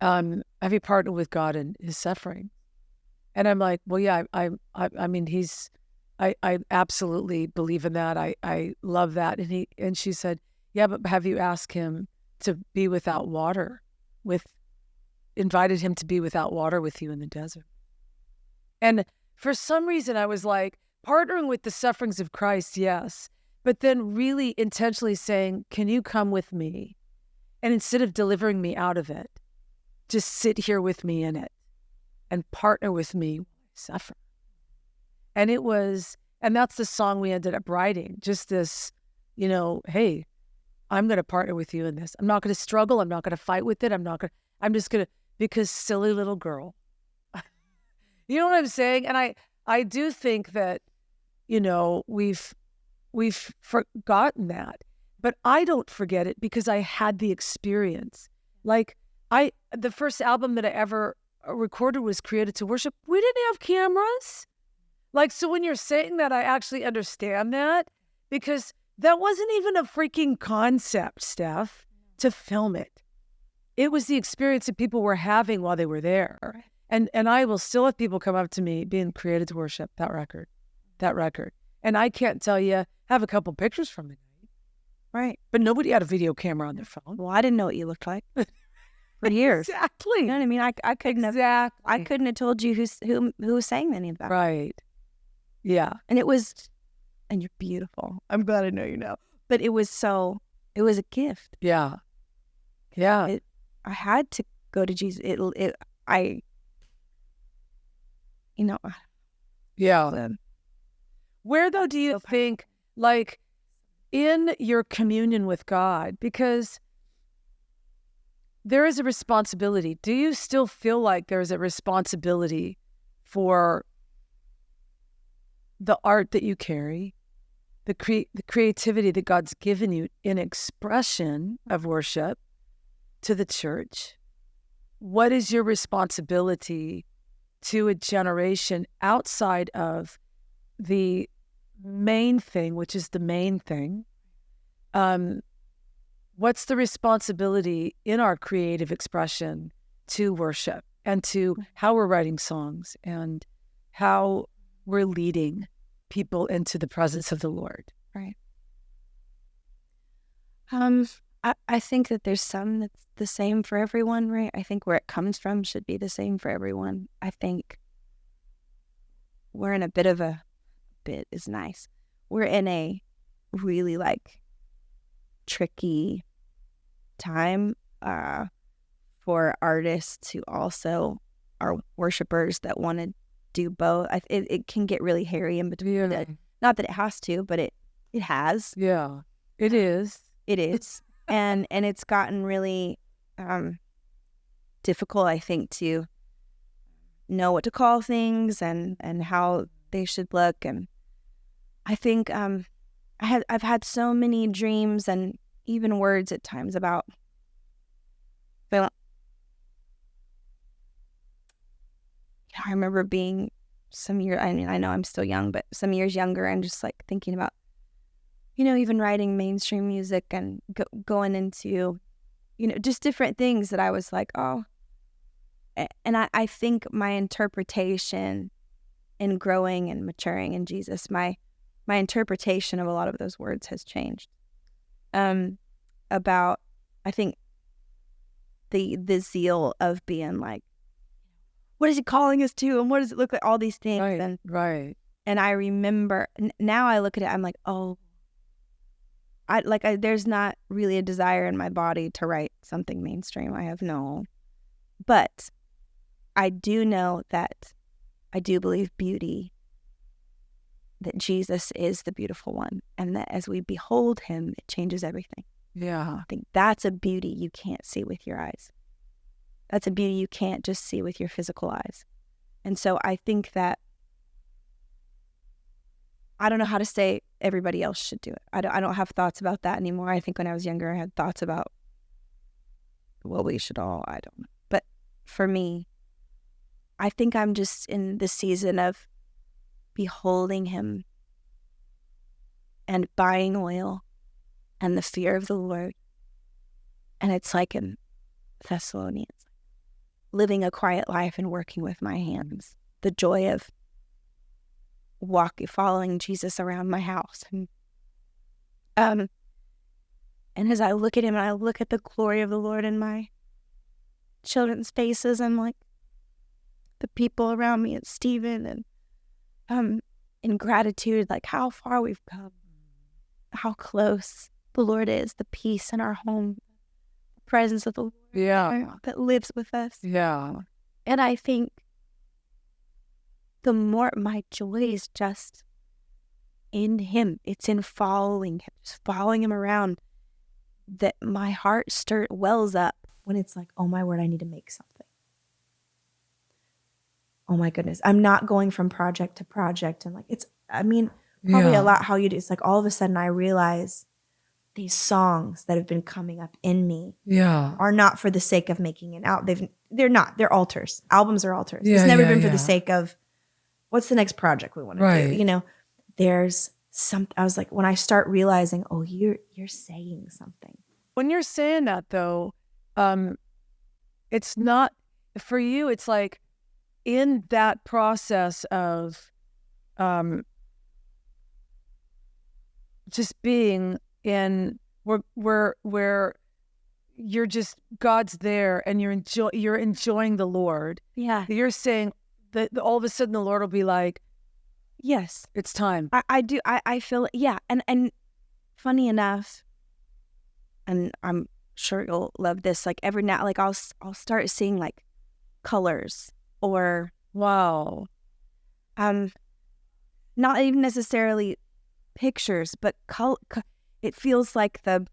Speaker 1: "Have you partnered with God in his suffering?" And I'm like, "Well, yeah, I mean, I absolutely believe in that. I love that." And she said, "Yeah, but have you asked him to be without water, invited him to be without water with you in the desert?" And for some reason, I was like, partnering with the sufferings of Christ, yes, but then really intentionally saying, "Can you come with me? And instead of delivering me out of it, just sit here with me in it and partner with me while I suffer." And that's the song we ended up writing. Just this, hey, I'm going to partner with you in this. I'm not going to struggle. I'm not going to fight with it. I'm just going to, because silly little girl. You know what I'm saying? And I do think that, we've forgotten that, but I don't forget it because I had the experience. Like the first album that I ever recorded was Created to Worship. We didn't have cameras. Like, so when you're saying that, I actually understand that, because that wasn't even a freaking concept, Steph, to film it. It was the experience that people were having while they were there. And I will still have people come up to me being Created to Worship, that record. And I can't tell you, have a couple pictures from the night.
Speaker 3: Right.
Speaker 1: But nobody had a video camera on their phone.
Speaker 3: Well, I didn't know what you looked like for years.
Speaker 1: Exactly.
Speaker 3: You know what I mean? I couldn't have told you who sang any of that.
Speaker 1: Right. Yeah.
Speaker 3: And you're beautiful. I'm glad I know you now. But it was a gift.
Speaker 1: Yeah. Yeah.
Speaker 3: I had to go to Jesus.
Speaker 1: Yeah. Where, though, do you think, like, in your communion with God, because there is a responsibility, do you still feel like there is a responsibility for the art that you carry, the creativity that God's given you in expression of worship to the church? What is your responsibility to a generation outside of the main thing, which is the main thing? What's the responsibility in our creative expression to worship and to how we're writing songs and how we're leading people into the presence of the Lord?
Speaker 3: Right. I think that there's some that's the same for everyone, right? I think where it comes from should be the same for everyone. I think we're in a bit is nice. We're in a really tricky time for artists who also are worshipers that want to do both. It can get really hairy in between.
Speaker 1: Yeah.
Speaker 3: Not that it has to, but it has.
Speaker 1: Yeah, it is.
Speaker 3: It is. and it's gotten really difficult, I think, to know what to call things and how they should look. And I think I've had so many dreams and even words at times about I remember being some year, I mean, I know I'm still young, but some years younger, and just thinking about, even writing mainstream music and going into, just different things that I was like, oh. And I think my interpretation in growing and maturing in Jesus, my interpretation of a lot of those words has changed. About, I think, the zeal of being like, what is he calling us to, and what does it look like? All these things, and I remember now. I look at it, I'm like, oh, there's not really a desire in my body to write something mainstream. I have no, but I do know that I do believe beauty, that Jesus is the beautiful one, and that as we behold him, it changes everything.
Speaker 1: Yeah.
Speaker 3: I think that's a beauty you can't see with your eyes. That's a beauty you can't just see with your physical eyes. And so I think that, I don't know how to say everybody else should do it. I don't have thoughts about that anymore. I think when I was younger, I had thoughts about, well, we should all, I don't know. But for me, I think I'm just in the season of beholding him and buying oil and the fear of the Lord. And it's like in Thessalonians, living a quiet life and working with my hands. The joy of following Jesus around my house. And as I look at him and I look at the glory of the Lord in my children's faces, I'm like, the people around me and Stephen, and in gratitude, like how far we've come, how close the Lord is, the peace in our home, the presence of the Lord that lives with us.
Speaker 1: Yeah.
Speaker 3: And I think the more my joy is just in him. It's in following him, just following him around, that my heart wells up.
Speaker 2: When it's like, oh my word, I need to make something. Oh my goodness. I'm not going from project to project. And like, probably a lot how you do. It's like all of a sudden I realize these songs that have been coming up in me are not for the sake of making it out. They're not. They're altars. Albums are altars. It's never been for the sake of what's the next project we want to do. You know, there's some. I was like, when I start realizing, oh, you're saying something.
Speaker 1: When you're saying that though, it's not for you. It's like in that process of just being in where you're just God's there and you're enjoying the Lord.
Speaker 3: Yeah.
Speaker 1: You're saying that all of a sudden the Lord will be like,
Speaker 3: yes,
Speaker 1: it's time.
Speaker 3: I do. I feel, yeah. And funny enough, and I'm sure you'll love this, like every now, like I'll start seeing like colors or
Speaker 1: wow.
Speaker 3: Not even necessarily pictures, but it feels like the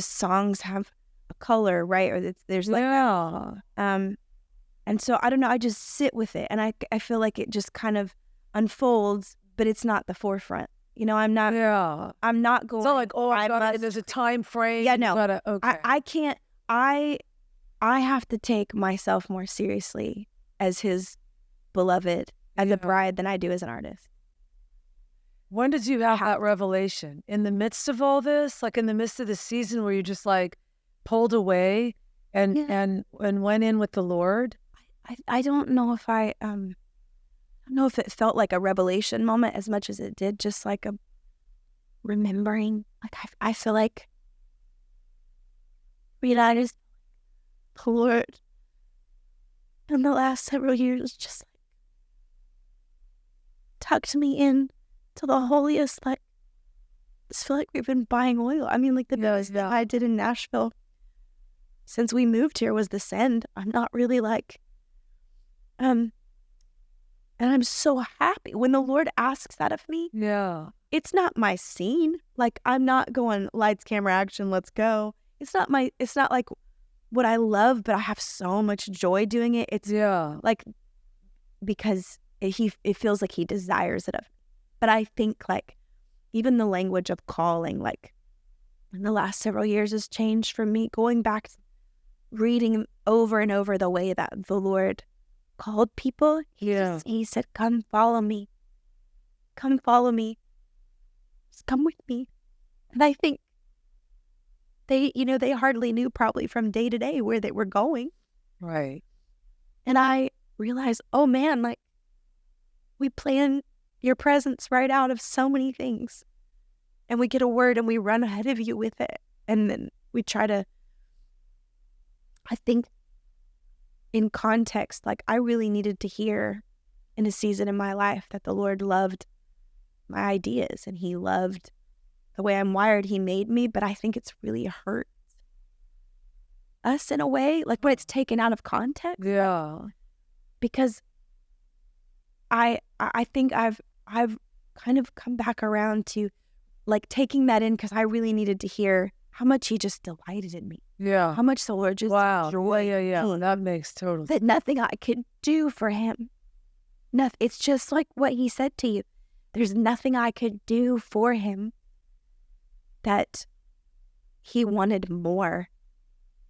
Speaker 3: songs have a color, right? Or there's like and so I don't know, I just sit with it and I feel like it just kind of unfolds, but it's not the forefront. You know, I'm not going.
Speaker 1: It's not like, oh, there's a time frame.
Speaker 3: Yeah, no.
Speaker 1: Okay.
Speaker 3: I can't. I have to take myself more seriously as his beloved, as a bride, than I do as an artist.
Speaker 1: When did you have that revelation? In the midst of all this? Like in the midst of the season where you just like pulled away and went in with the Lord?
Speaker 3: I don't know if I don't know if it felt like a revelation moment as much as it did just like a remembering. Like I feel like Rita is the Lord in the last several years just like tucked me in to the holiest. Like, I just feel like we've been buying oil. I mean, like the biggest that I did in Nashville since we moved here was the send. I'm not really like and I'm so happy when the Lord asks that of me.
Speaker 1: Yeah.
Speaker 3: It's not my scene. Like, I'm not going lights, camera, action, let's go. It's not like what I love, but I have so much joy doing it. It's like because it feels like he desires it of me. But I think like even the language of calling, like in the last several years has changed for me, going back to reading over and over the way that the Lord called people. He said, come follow me. Come follow me. Just come with me. And I think they hardly knew probably from day to day where they were going.
Speaker 1: Right.
Speaker 3: And I realized, oh man, like we plan your presence right out of so many things. And we get a word and we run ahead of you with it. And then we try to, I think in context, like I really needed to hear in a season in my life that the Lord loved my ideas and he loved the way I'm wired. He made me, but I think it's really hurt us in a way, like when it's taken out of context.
Speaker 1: Yeah.
Speaker 3: Because I think I've kind of come back around to like taking that in because I really needed to hear how much he just delighted in me.
Speaker 1: Yeah.
Speaker 3: How much the Lord just enjoyed.
Speaker 1: Yeah. That makes total sense.
Speaker 3: That nothing I could do for him. Nothing. It's just like what he said to you. There's nothing I could do for him that he wanted more.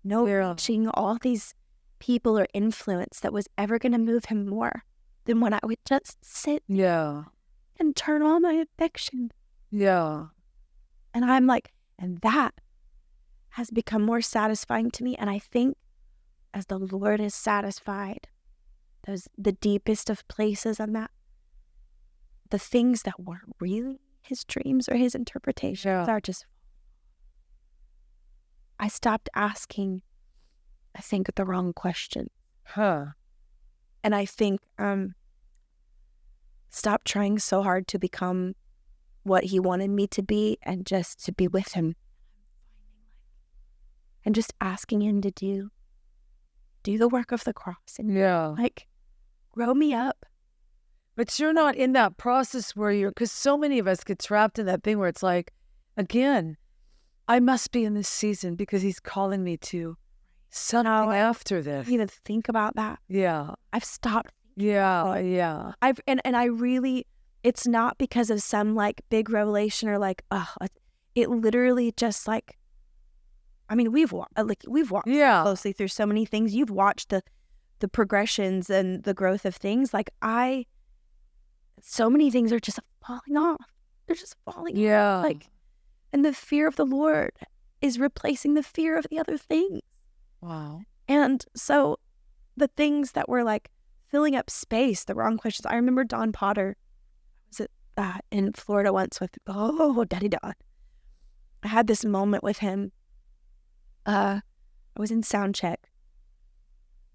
Speaker 3: No reaching all these people or influence that was ever going to move him more than when I would just sit and turn on my affection.
Speaker 1: Yeah.
Speaker 3: And I'm like, and that has become more satisfying to me. And I think as the Lord is satisfied, the deepest of places on that, the things that weren't really his dreams or his interpretations are just, I stopped asking, I think, the wrong question. And I think stop trying so hard to become what he wanted me to be and just to be with him. And just asking him to do the work of the cross and like grow me up.
Speaker 1: But you're not in that process where because so many of us get trapped in that thing where it's like, again,
Speaker 4: I must be in this season because he's calling me to something after this.
Speaker 3: You know, think about that.
Speaker 4: Yeah.
Speaker 3: I've stopped.
Speaker 4: Yeah. Yeah.
Speaker 3: I really, it's not because of some like big revelation or like, it literally just like, I mean, we've walked closely through so many things. You've watched the progressions and the growth of things. Like so many things are just falling off. They're just falling off. Like, and the fear of the Lord is replacing the fear of the other things.
Speaker 4: Wow.
Speaker 3: And so the things that were like filling up space, the wrong questions. I remember Don Potter was in Florida once with, Daddy Don. I had this moment with him. I was in sound check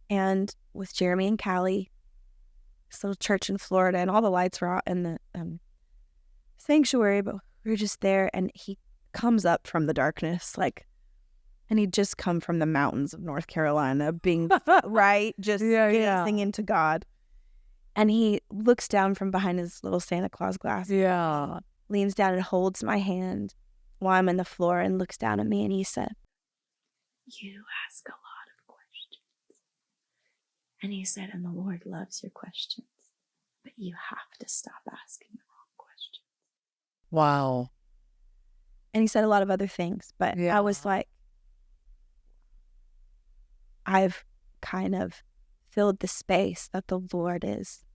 Speaker 3: and with Jeremy and Callie, this little church in Florida, and all the lights were out in the sanctuary, but we were just there, and he comes up from the darkness, like, and he'd just come from the mountains of North Carolina, being right, just gazing into God. And he looks down from behind his little Santa Claus glasses.
Speaker 4: Yeah.
Speaker 3: Leans down and holds my hand while I'm on the floor and looks down at me, and he said, "You ask a lot of questions." And he said, "And the Lord loves your questions, but you have to stop asking the wrong questions."
Speaker 4: Wow.
Speaker 3: And he said a lot of other things, but I was like, I've kind of filled the space that the Lord is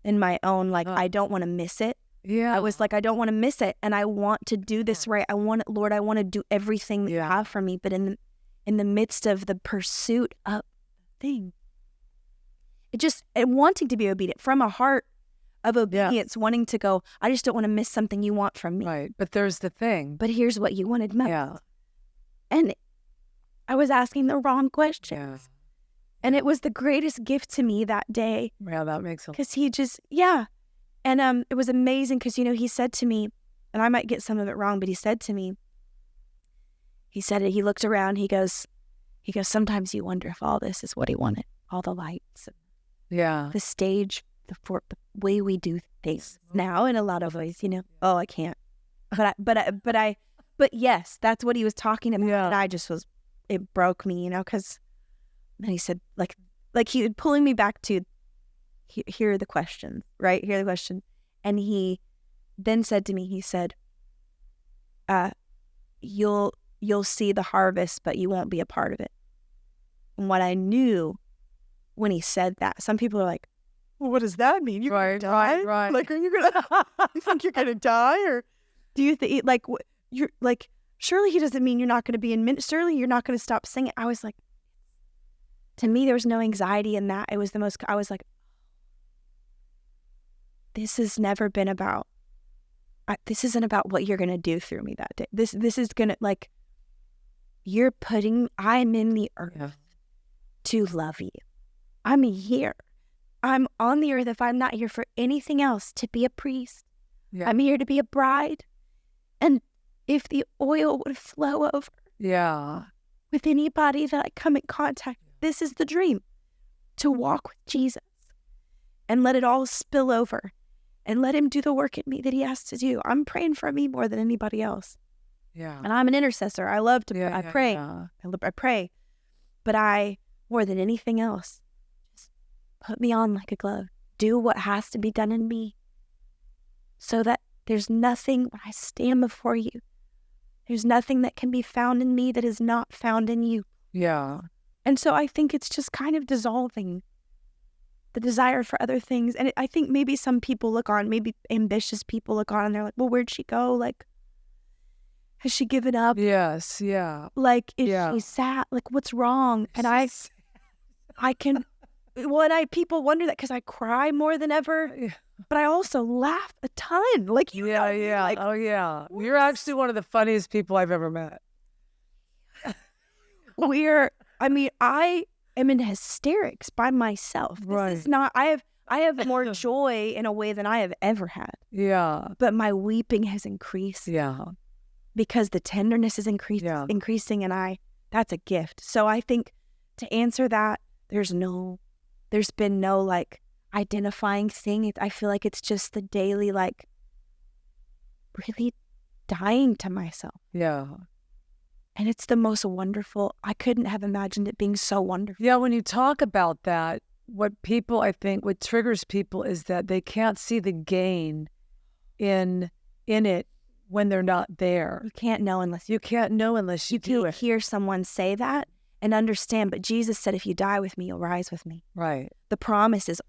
Speaker 3: in my own, like, I don't want to miss it.
Speaker 4: Yeah.
Speaker 3: I was like, I don't want to miss it. And I want to do this right. I want it, Lord, I want to do everything that you have for me. But in the midst of the pursuit of thing, and wanting to be obedient from a heart of obedience, wanting to go, I just don't want to miss something you want from me.
Speaker 4: Right. But there's the thing.
Speaker 3: But here's what you wanted most.
Speaker 4: Yeah.
Speaker 3: And I was asking the wrong questions.
Speaker 4: Yeah.
Speaker 3: And it was the greatest gift to me that day.
Speaker 4: Yeah, that makes sense.
Speaker 3: Because he just, And it was amazing because, he said to me, and I might get some of it wrong, but he said to me, he looked around, he goes, sometimes you wonder if all this is what he wanted, all the lights, the stage, the way we do things now in a lot of ways, oh, I can't. But yes, that's what he was talking about. Yeah. And I just it broke me, because then he said, like he was pulling me back to, here are the questions, right? Here are the questions. And he then said to me, he said, you'll see the harvest, but you won't be a part of it. And what I knew when he said that, some people are like, well, what does that mean? You're going to die?
Speaker 4: Right.
Speaker 3: Like, are you going to, you think you're going to die? Or do you think, like, you're like, surely he doesn't mean you're not going to be in ministry. Surely you're not going to stop singing. I was like, to me, there was no anxiety in that. It was I was like, this has never been about, this isn't about what you're going to do through me that day. This is going to, like, I'm in the earth to love you. I'm here. I'm on the earth, if I'm not here for anything else, to be a priest. Yeah. I'm here to be a bride. And if the oil would flow over with anybody that I come in contact with, this is the dream, to walk with Jesus and let it all spill over and let him do the work in me that he has to do. I'm praying for me more than anybody else.
Speaker 4: Yeah.
Speaker 3: And I'm an intercessor. I love to pray. I pray. I pray. But more than anything else, just put me on like a glove. Do what has to be done in me so that there's nothing, when I stand before you, there's nothing that can be found in me that is not found in you.
Speaker 4: Yeah.
Speaker 3: And so I think it's just kind of dissolving the desire for other things. And I think maybe some people maybe ambitious people look on and they're like, well, where'd she go? Like, has she given up?
Speaker 4: Yes, yeah.
Speaker 3: Like, is she sad? Like, what's wrong? And people wonder that because I cry more than ever, but I also laugh a ton. Like,
Speaker 4: Like, oh, yeah. You're actually one of the funniest people I've ever met.
Speaker 3: I am in hysterics by myself. This is not, I have more joy in a way than I have ever had.
Speaker 4: Yeah.
Speaker 3: But my weeping has increased.
Speaker 4: Yeah.
Speaker 3: Because the tenderness is increasing, and that's a gift. So I think to answer that, there's been no like identifying thing. I feel like it's just the daily, like, really dying to myself.
Speaker 4: Yeah.
Speaker 3: And it's the most wonderful. I couldn't have imagined it being so wonderful.
Speaker 1: Yeah, when you talk about that, what triggers people is that they can't see the gain in it when they're not there.
Speaker 3: You can't know unless
Speaker 1: You can't know unless you do it.
Speaker 3: hear someone say that and understand. But Jesus said, if you die with me, you'll rise with me.
Speaker 1: Right.
Speaker 3: The promise is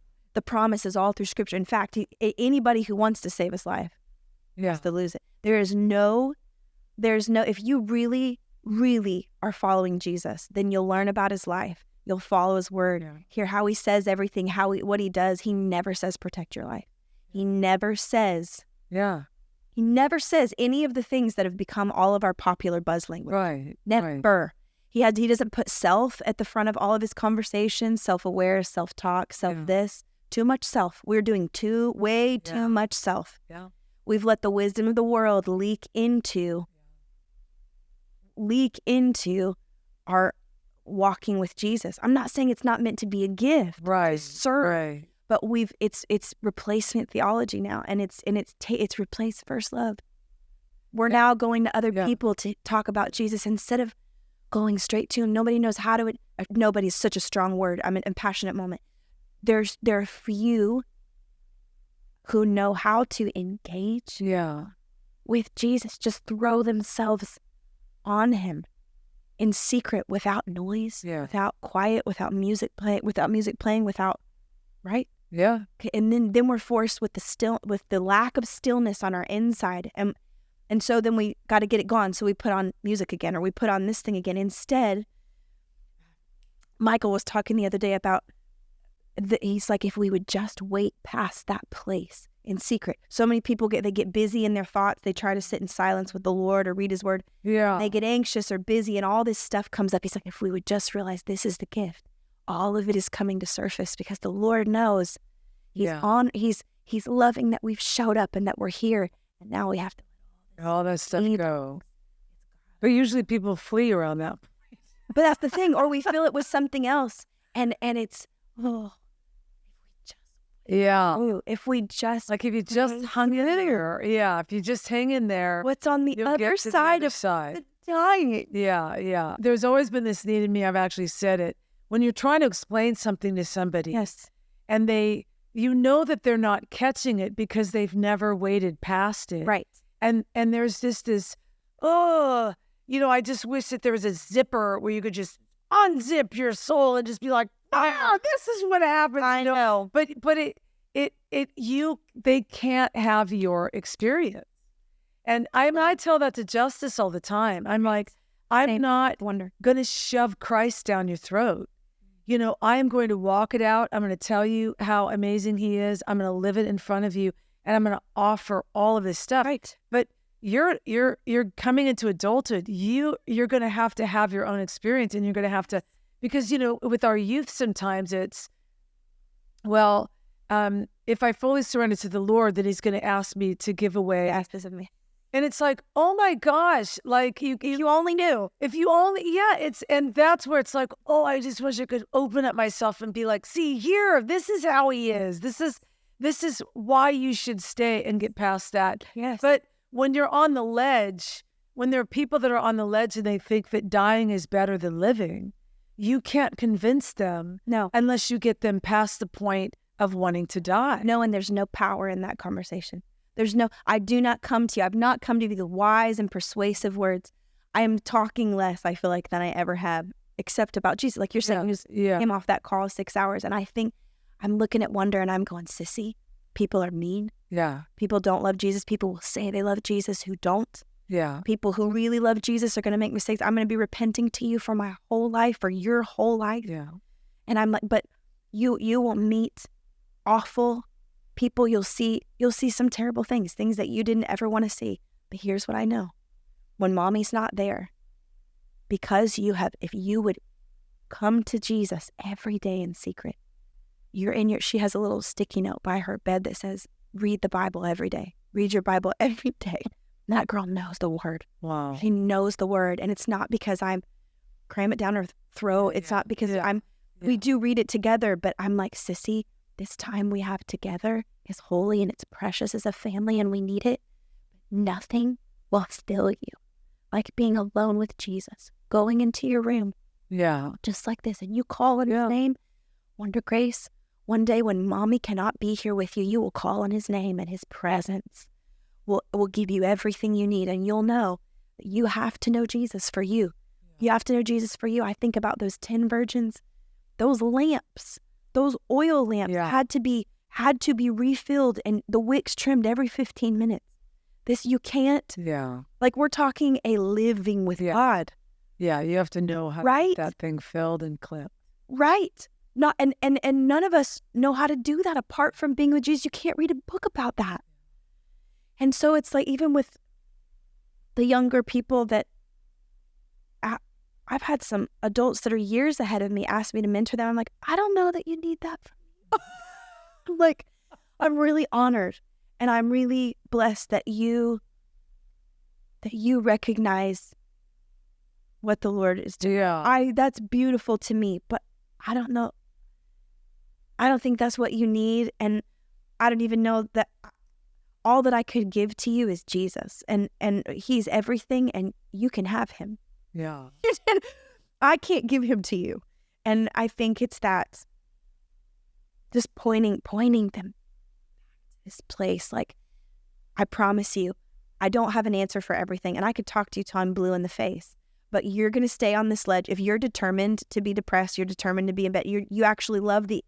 Speaker 3: all through Scripture. In fact, anybody who wants to save his life has to lose it. There's no, if you really, really are following Jesus, then you'll learn about his life. You'll follow his word, hear how he says everything, what he does. He never says protect your life. He never says.
Speaker 1: Yeah.
Speaker 3: He never says any of the things that have become all of our popular buzz language.
Speaker 1: Right.
Speaker 3: Never.
Speaker 1: Right.
Speaker 3: He doesn't put self at the front of all of his conversations, self-aware, self-talk, self-this. Too much self. We're doing way too much self.
Speaker 1: Yeah.
Speaker 3: We've let the wisdom of the world leak into our walking with Jesus. I'm not saying it's not meant to be a gift.
Speaker 1: Right.
Speaker 3: Serve.
Speaker 1: Right.
Speaker 3: But it's replacement theology now, and it's replaced first love. We're now going to other people to talk about Jesus instead of going straight to him. Nobody knows how to. Nobody's such a strong word. I'm in a passionate moment. There are few who know how to engage with Jesus. Just throw themselves on him in secret, without noise, without quiet, without music playing, without. Right?
Speaker 1: Yeah.
Speaker 3: Okay, and then we're forced with the lack of stillness on our inside, and so then we got to get it gone. So we put on music again, or we put on this thing again. Instead, Michael was talking the other day about he's like, if we would just wait past that place in secret. So many people get busy in their thoughts. They try to sit in silence with the Lord or read his word.
Speaker 1: Yeah.
Speaker 3: They get anxious or busy, and all this stuff comes up. He's like, if we would just realize this is the gift. All of it is coming to surface because the Lord knows he's loving that we've showed up and that we're here, and now we have to
Speaker 1: let all that stuff go. But usually people flee around that point.
Speaker 3: But that's the thing, or we fill it with something else, and it's if we just
Speaker 1: like if you just hung in there, if you just hang in there,
Speaker 3: what's on the other side of the dying?
Speaker 1: Yeah. There's always been this need in me. I've actually said it. When you're trying to explain something to somebody, and you know that they're not catching it because they've never waded past it.
Speaker 3: Right.
Speaker 1: And there's just this, I just wish that there was a zipper where you could just unzip your soul and just be like, this is what happens.
Speaker 3: I know.
Speaker 1: But they can't have your experience. And I tell that to Justice all the time. I'm like, I'm not going to shove Christ down your throat. I am going to walk it out. I'm going to tell you how amazing he is. I'm going to live it in front of you, and I'm going to offer all of this stuff.
Speaker 3: Right.
Speaker 1: But you're coming into adulthood. You're going to have your own experience, and you're going to have to, because with our youth sometimes it's, if I fully surrender to the Lord, then he's going to ask me to give away.
Speaker 3: Ask this of me.
Speaker 1: And it's like, oh my gosh, like you
Speaker 3: only knew.
Speaker 1: If you only, and that's where it's like, oh, I just wish I could open up myself and be like, see here, this is how he is. This is why you should stay and get past that.
Speaker 3: Yes.
Speaker 1: But when you're on the ledge, when there are people that are on the ledge and they think that dying is better than living, you can't convince them.
Speaker 3: No.
Speaker 1: Unless you get them past the point of wanting to die.
Speaker 3: No, and there's no power in that conversation. I do not come to you. I've not come to you with wise and persuasive words. I am talking less, I feel like, than I ever have, except about Jesus. Like you're saying, just came off that call 6 hours. And I think I'm looking at Wonder and I'm going, sissy, people are mean.
Speaker 1: Yeah.
Speaker 3: People don't love Jesus. People will say they love Jesus who don't.
Speaker 1: Yeah.
Speaker 3: People who really love Jesus are going to make mistakes. I'm going to be repenting to you for my whole life, for your whole life.
Speaker 1: Yeah.
Speaker 3: And I'm like, but you will meet awful people. You'll see some terrible things that you didn't ever want to see. But here's what I know. When mommy's not there, because if you would come to Jesus every day in secret, she has a little sticky note by her bed that says, read the Bible every day. Read your Bible every day. And that girl knows the word.
Speaker 1: Wow.
Speaker 3: She knows the word. And it's not because I'm cram it down her throat. It's not because we do read it together, but I'm like, sissy, this time we have together is holy and it's precious as a family and we need it. Nothing will fill you like being alone with Jesus, going into your room
Speaker 1: Yeah.
Speaker 3: just like this, and you call on his name. Wonder Grace, one day when mommy cannot be here with you, you will call on his name, and his presence will give you everything you need, and you'll know that you have to know Jesus for you. You have to know Jesus for you. I think about those 10 virgins, those lamps, those oil lamps had to be refilled, and the wicks trimmed every 15 minutes. This, you can't, like, we're talking a living with God.
Speaker 1: Yeah, you have to know how to get that thing filled and clipped.
Speaker 3: Right. Not and none of us know how to do that apart from being with Jesus. You can't read a book about that. And so it's like, even with the younger people that I've had some adults that are years ahead of me ask me to mentor them. I'm like, I don't know that you need that from me. Like, I'm really honored, and I'm really blessed that you recognize what the Lord is doing.
Speaker 1: Yeah.
Speaker 3: That's beautiful to me, but I don't know. I don't think that's what you need, and I don't even know that all that I could give to you is Jesus, and he's everything, and you can have him.
Speaker 1: Yeah.
Speaker 3: I can't give him to you. And I think it's that just pointing them to this place. Like, I promise you, I don't have an answer for everything, and I could talk to you till I'm blue in the face. But you're going to stay on this ledge. If you're determined to be depressed, you're determined to be in bed. You actually love the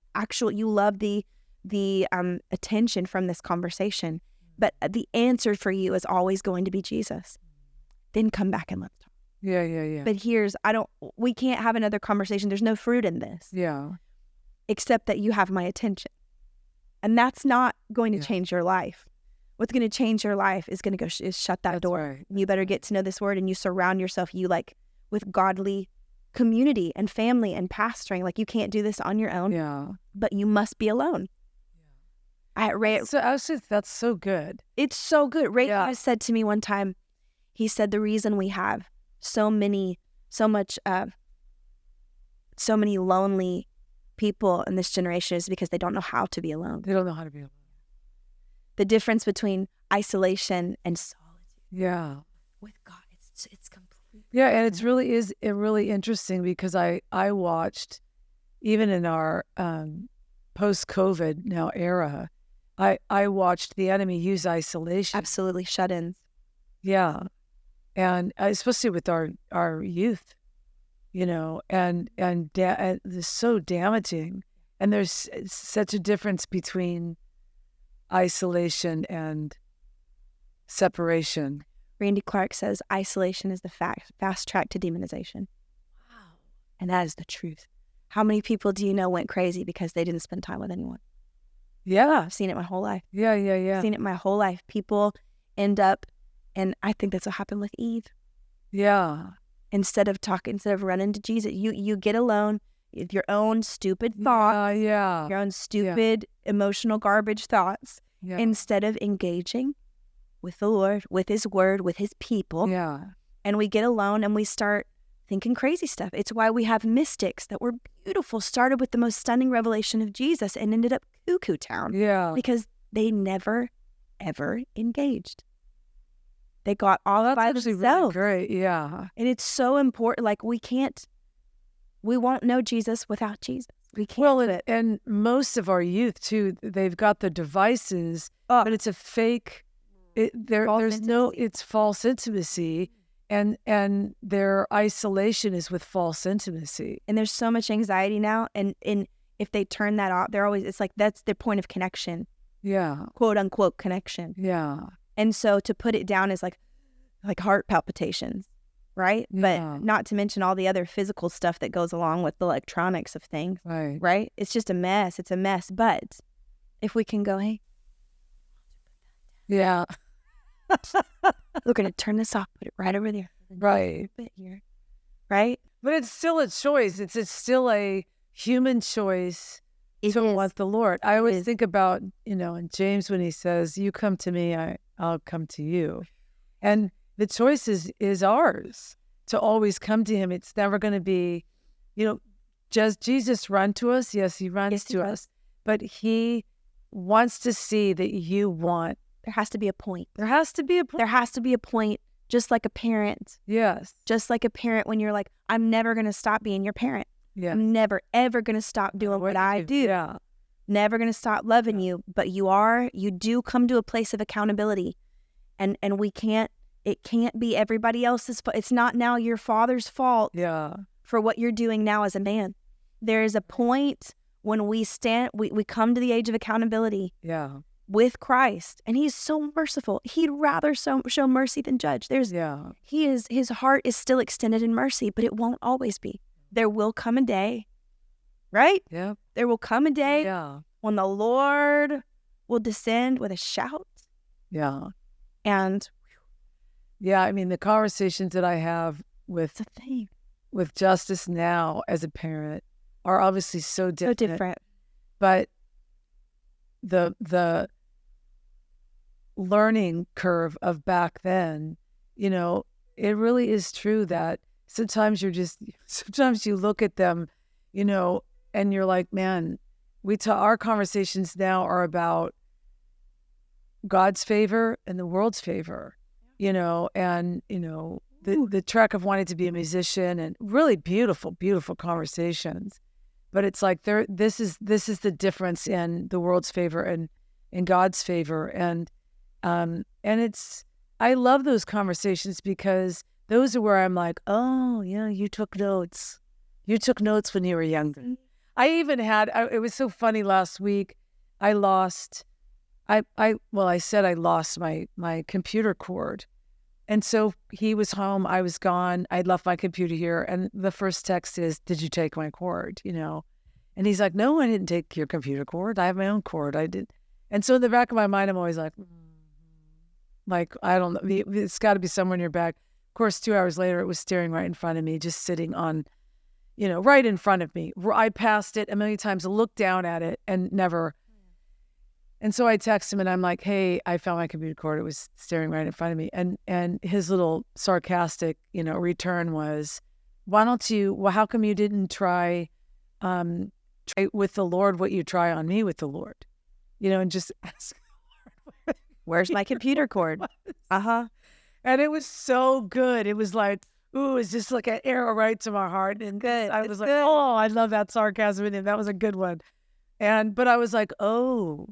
Speaker 3: attention from this conversation. But the answer for you is always going to be Jesus. Then come back and let's talk.
Speaker 1: Yeah.
Speaker 3: But we can't have another conversation. There's no fruit in this.
Speaker 1: Yeah.
Speaker 3: Except that you have my attention. And that's not going to change your life. What's going to change your life is going to is shut that door.
Speaker 1: Right.
Speaker 3: You better get to know this word, and you surround yourself, with godly community and family and pastoring. Like, you can't do this on your own.
Speaker 1: Yeah.
Speaker 3: But you must be alone.
Speaker 1: So actually, that's so good.
Speaker 3: It's so good. Ray said to me one time, he said, the reason we have so many lonely people in this generation is because they don't know how to be alone.
Speaker 1: They don't know how to be alone.
Speaker 3: The difference between isolation and solitude.
Speaker 1: Yeah.
Speaker 3: With God, it's complete.
Speaker 1: Yeah, and it's really interesting, because I watched, even in our post-COVID now era, I watched the enemy use isolation.
Speaker 3: Absolutely, shut-ins.
Speaker 1: Yeah, and especially with our youth, and it's so damaging. And there's such a difference between isolation and separation.
Speaker 3: Randy Clark says isolation is the fast track to demonization. Wow. And that is the truth. How many people do you know went crazy because they didn't spend time with anyone?
Speaker 1: Yeah.
Speaker 3: I've seen it my whole life.
Speaker 1: Yeah.
Speaker 3: I've seen it my whole life. People end up, and I think that's what happened with Eve.
Speaker 1: Yeah.
Speaker 3: Instead of running to Jesus, you get alone with your own stupid thoughts, your own stupid emotional garbage thoughts, instead of engaging with the Lord, with his word, with his people.
Speaker 1: Yeah.
Speaker 3: And we get alone and we start thinking crazy stuff. It's why we have mystics that were beautiful, started with the most stunning revelation of Jesus and ended up cuckoo town.
Speaker 1: Yeah.
Speaker 3: Because they never, ever engaged. They got all by themselves.
Speaker 1: Really great. Yeah.
Speaker 3: And it's so important. Like, we won't know Jesus without Jesus. We can't.
Speaker 1: Well, and most of our youth too, they've got the devices, but it's a fake. It's false intimacy, and their isolation is with false intimacy.
Speaker 3: And there's so much anxiety now, and if they turn that off, it's like that's their point of connection.
Speaker 1: Yeah.
Speaker 3: Quote unquote connection.
Speaker 1: Yeah.
Speaker 3: And so to put it down is like heart palpitations, right?
Speaker 1: Yeah.
Speaker 3: But not to mention all the other physical stuff that goes along with the electronics of things.
Speaker 1: Right.
Speaker 3: Right? It's just a mess. It's a mess. But if we can go, hey.
Speaker 1: Yeah.
Speaker 3: We're going to turn this off, put it right over there.
Speaker 1: Right.
Speaker 3: Bit here. Right?
Speaker 1: But it's still a choice. It's still a human choice to want the Lord. I always think about, in James when he says, you come to me, I'll come to you. And the choice is ours to always come to him. It's never going to be, does Jesus run to us? Yes, he runs to us. But he wants to see that you want.
Speaker 3: There has to be a point.
Speaker 1: There has to be a point.
Speaker 3: There has to be a point Just like a parent.
Speaker 1: Yes.
Speaker 3: Just like a parent when you're like, I'm never going to stop being your parent.
Speaker 1: Yeah.
Speaker 3: I'm never, ever going to stop doing what I do.
Speaker 1: Yeah.
Speaker 3: Never going to stop loving you. But you do come to a place of accountability. And it can't be everybody else's fault. It's not now your father's fault for what you're doing now as a man. There is a point when we come to the age of accountability.
Speaker 1: Yeah.
Speaker 3: With Christ, and he's so merciful. He'd rather show mercy than judge. His heart is still extended in mercy, but it won't always be. There will come a day, right?
Speaker 1: Yeah.
Speaker 3: There will come a day when the Lord will descend with a shout.
Speaker 1: Yeah.
Speaker 3: And
Speaker 1: I mean, the conversations that I have with Justice now as a parent are obviously so different.
Speaker 3: So different.
Speaker 1: But the learning curve of back then, you know, it really is true that sometimes you look at them, you know, and you're like, man, our conversations now are about God's favor and the world's favor, you know, and, you know, the trek of wanting to be a musician and really beautiful, beautiful conversations. But it's like this is the difference in the world's favor and in God's favor. And I love those conversations because those are where I'm like, oh yeah, you took notes. You took notes when you were younger. I even had, it was so funny last week. I said I lost my computer cord. And so he was home, I was gone, I'd left my computer here, and the first text is, did you take my cord, you know? And he's like, no, I didn't take your computer cord. I have my own cord. I did. And so in the back of my mind, I'm always like, I don't know, it's got to be somewhere in your bag. Of course, 2 hours later, it was staring right in front of me, just sitting on, you know, right in front of me. I passed it a million times, looked down at it, and never. And so I text him and I'm like, hey, I found my computer cord. It was staring right in front of me. And his little sarcastic, you know, return was, how come you didn't try with the Lord what you try on me with the Lord? You know, and just ask the Lord,
Speaker 3: where's my computer cord?
Speaker 1: And it was so good. It was like, ooh, it's just like an arrow right to my heart. And
Speaker 3: good.
Speaker 1: I was like, oh, I love that sarcasm in him. That was a good one. But I was like, oh,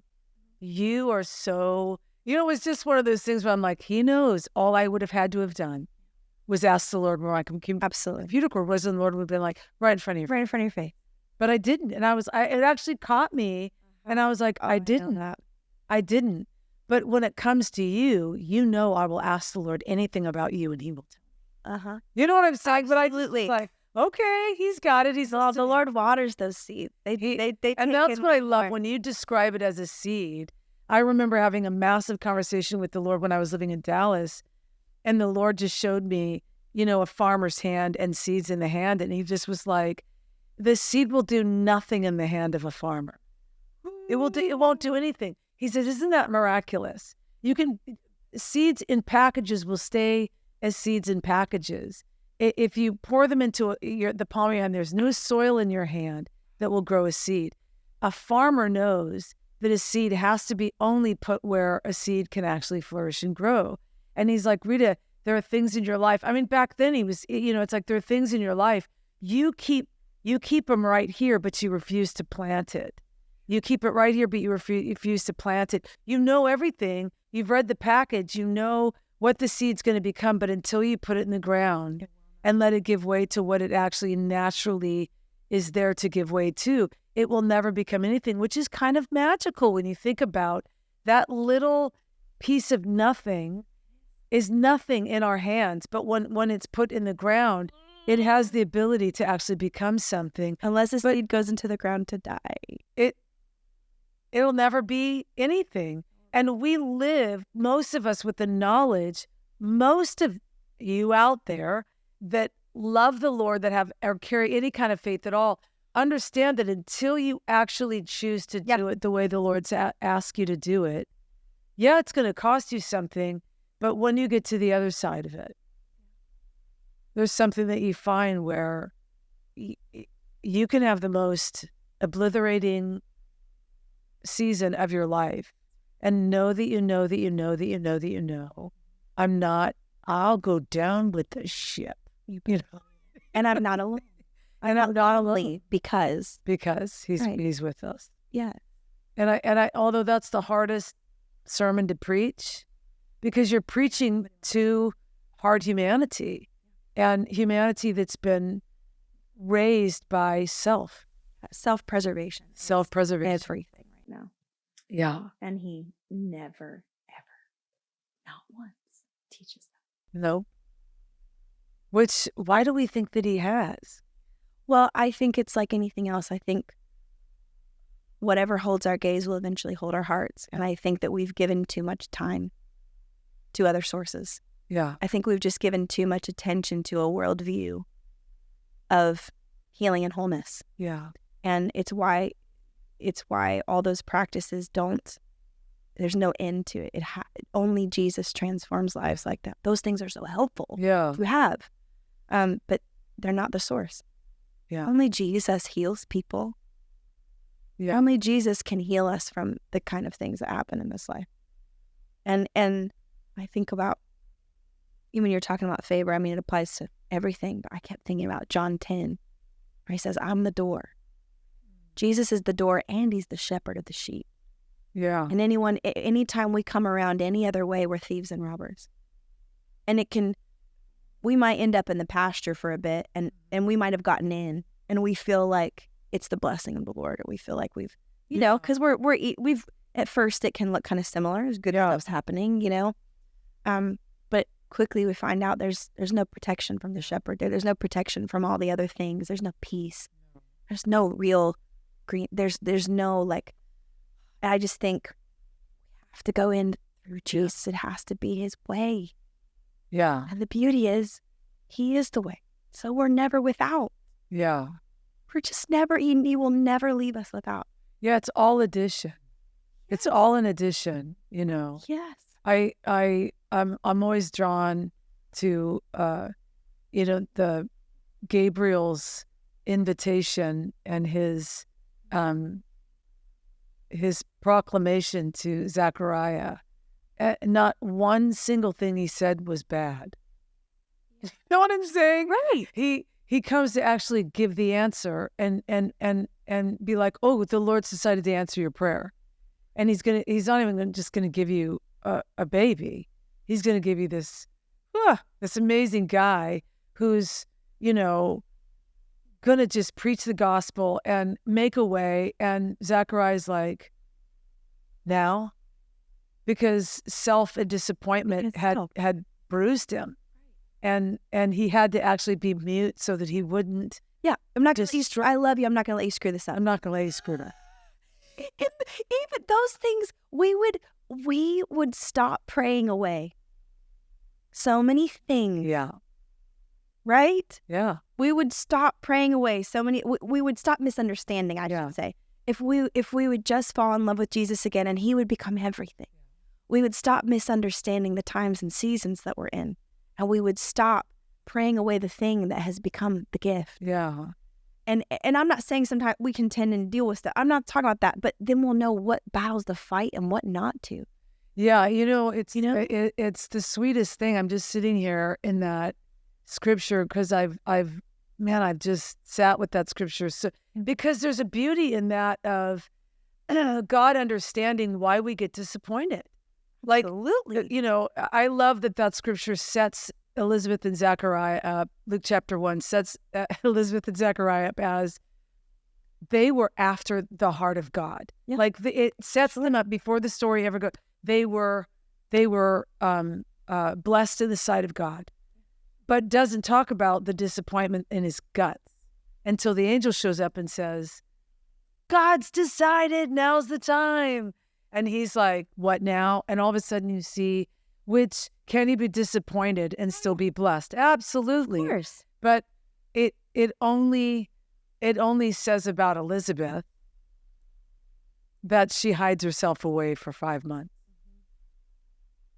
Speaker 1: you are so, you know, it was just one of those things where I'm like, he knows all I would have had to have done was ask the Lord where my computer cord was, and the Lord would have been like, right in front of you.
Speaker 3: Right in front of your face.
Speaker 1: But I didn't. And it actually caught me. And I was like, I didn't. But when it comes to you, you know, I will ask the Lord anything about you and he will tell. You know what I'm saying?
Speaker 3: Absolutely.
Speaker 1: But I just like, okay, he's got it.
Speaker 3: The Lord waters those seeds.
Speaker 1: And that's what I love when you describe it as a seed. I remember having a massive conversation with the Lord when I was living in Dallas, and the Lord just showed me, you know, a farmer's hand and seeds in the hand. And he just was like, the seed will do nothing in the hand of a farmer. It won't do anything. He said, isn't that miraculous? Seeds in packages will stay as seeds in packages. If you pour them into the palm of your hand, there's no soil in your hand that will grow a seed. A farmer knows that a seed has to be only put where a seed can actually flourish and grow. And he's like, Rita, there are things in your life. I mean, back then he was, you know, it's like there are things in your life. You keep them right here, but you refuse to plant it. You keep it right here, but you refuse to plant it. You know everything. You've read the package. You know what the seed's going to become, but until you put it in the ground and let it give way to what it actually naturally is there to give way to, it will never become anything, which is kind of magical when you think about that little piece of nothing is nothing in our hands. But when it's put in the ground, it has the ability to actually become something.
Speaker 3: Unless the seed goes into the ground to die.
Speaker 1: It'll never be anything. And we live, most of us, with the knowledge, most of you out there that love the Lord, that have or carry any kind of faith at all, understand that until you actually choose to do it the way the Lord's asked you to do it, it's going to cost you something. But when you get to the other side of it, there's something that you find where you can have the most obliterating season of your life and know that you know that you know that you know that you know, I'm not
Speaker 4: I'll go down with the ship. You know,
Speaker 3: And I'm not alone.
Speaker 4: and I'm not alone
Speaker 3: because
Speaker 4: he's with us.
Speaker 3: yeah.
Speaker 4: And I although that's the hardest sermon to preach, because you're preaching to hard humanity, and humanity that's been raised by
Speaker 3: Self-preservation.
Speaker 4: self-preservation.
Speaker 3: Everything right now.
Speaker 1: Yeah.
Speaker 2: And he never, ever, not once, teaches that.
Speaker 4: No. Why do we think that he has?
Speaker 3: Well, I think it's like anything else. I think whatever holds our gaze will eventually hold our hearts. And I think that we've given too much time to other sources.
Speaker 4: Yeah.
Speaker 3: I think we've just given too much attention to a worldview of healing and wholeness.
Speaker 4: Yeah.
Speaker 3: And it's why all those practices there's no end to it. Only Jesus transforms lives like that. Those things are so helpful.
Speaker 4: Yeah.
Speaker 3: You have, but they're not the source.
Speaker 4: Yeah.
Speaker 3: Only Jesus heals people.
Speaker 4: Yeah.
Speaker 3: Only Jesus can heal us from the kind of things that happen in this life. And I think about, even you're talking about favor, I mean, it applies to everything, but I kept thinking about John 10, where he says, I'm the door. Jesus is the door, and he's the shepherd of the sheep.
Speaker 4: Yeah.
Speaker 3: And anytime we come around any other way, we're thieves and robbers. And we might end up in the pasture for a bit, and we might have gotten in, and we feel like it's the blessing of the Lord, or we feel like we've, because we've, at first it can look kind of similar. There's good stuff's happening, but quickly we find out there's no protection from the shepherd. There's no protection from all the other things. There's no peace. There's no real green. There's no I just think we have to go in through Jesus. It has to be his way.
Speaker 4: Yeah.
Speaker 3: And the beauty is, he is the way. So we're never without.
Speaker 4: Yeah.
Speaker 3: We're just never, he will never leave us without.
Speaker 4: Yeah. It's all addition. It's all an addition,
Speaker 3: Yes.
Speaker 4: I'm always drawn to, the Gabriel's invitation and his proclamation to Zechariah. Not one single thing he said was bad. You know what I'm saying?
Speaker 3: Right.
Speaker 4: He comes to actually give the answer and be like, oh, the Lord's decided to answer your prayer. And he's not even just gonna give you a baby. He's gonna give you this amazing guy who's, gonna just preach the gospel and make a way. And Zechariah's like, now? Because self and disappointment had bruised him. And he had to actually be mute so that he wouldn't.
Speaker 3: Yeah, I'm not going to I love you. I'm not going to let you screw this up.
Speaker 4: I'm not going to let you screw that.
Speaker 3: Even those things, we would stop praying away so many things.
Speaker 4: Yeah.
Speaker 3: Right?
Speaker 4: Yeah.
Speaker 3: We would stop praying away so many. We would stop misunderstanding, I should say. If we would just fall in love with Jesus again, and he would become everything. We would stop misunderstanding the times and seasons that we're in. And we would stop praying away the thing that has become the gift.
Speaker 4: Yeah.
Speaker 3: And I'm not saying sometimes we contend and deal with stuff. I'm not talking about that. But then we'll know what battles to fight and what not to.
Speaker 4: Yeah. It's the sweetest thing. I'm just sitting here in that scripture because I've just sat with that scripture. So because there's a beauty in that of God understanding why we get disappointed. Like,
Speaker 3: absolutely.
Speaker 4: I love that scripture sets Elizabeth and Zechariah up. Luke chapter 1 sets Elizabeth and Zechariah up as they were after the heart of God. Yeah. Like it sets them up before the story ever goes. They were blessed in the sight of God, but doesn't talk about the disappointment in his guts until the angel shows up and says, God's decided, now's the time. And he's like, what now? And all of a sudden you see, which can he be disappointed and still be blessed? Absolutely.
Speaker 3: Of course.
Speaker 4: But it only says about Elizabeth that she hides herself away for 5 months,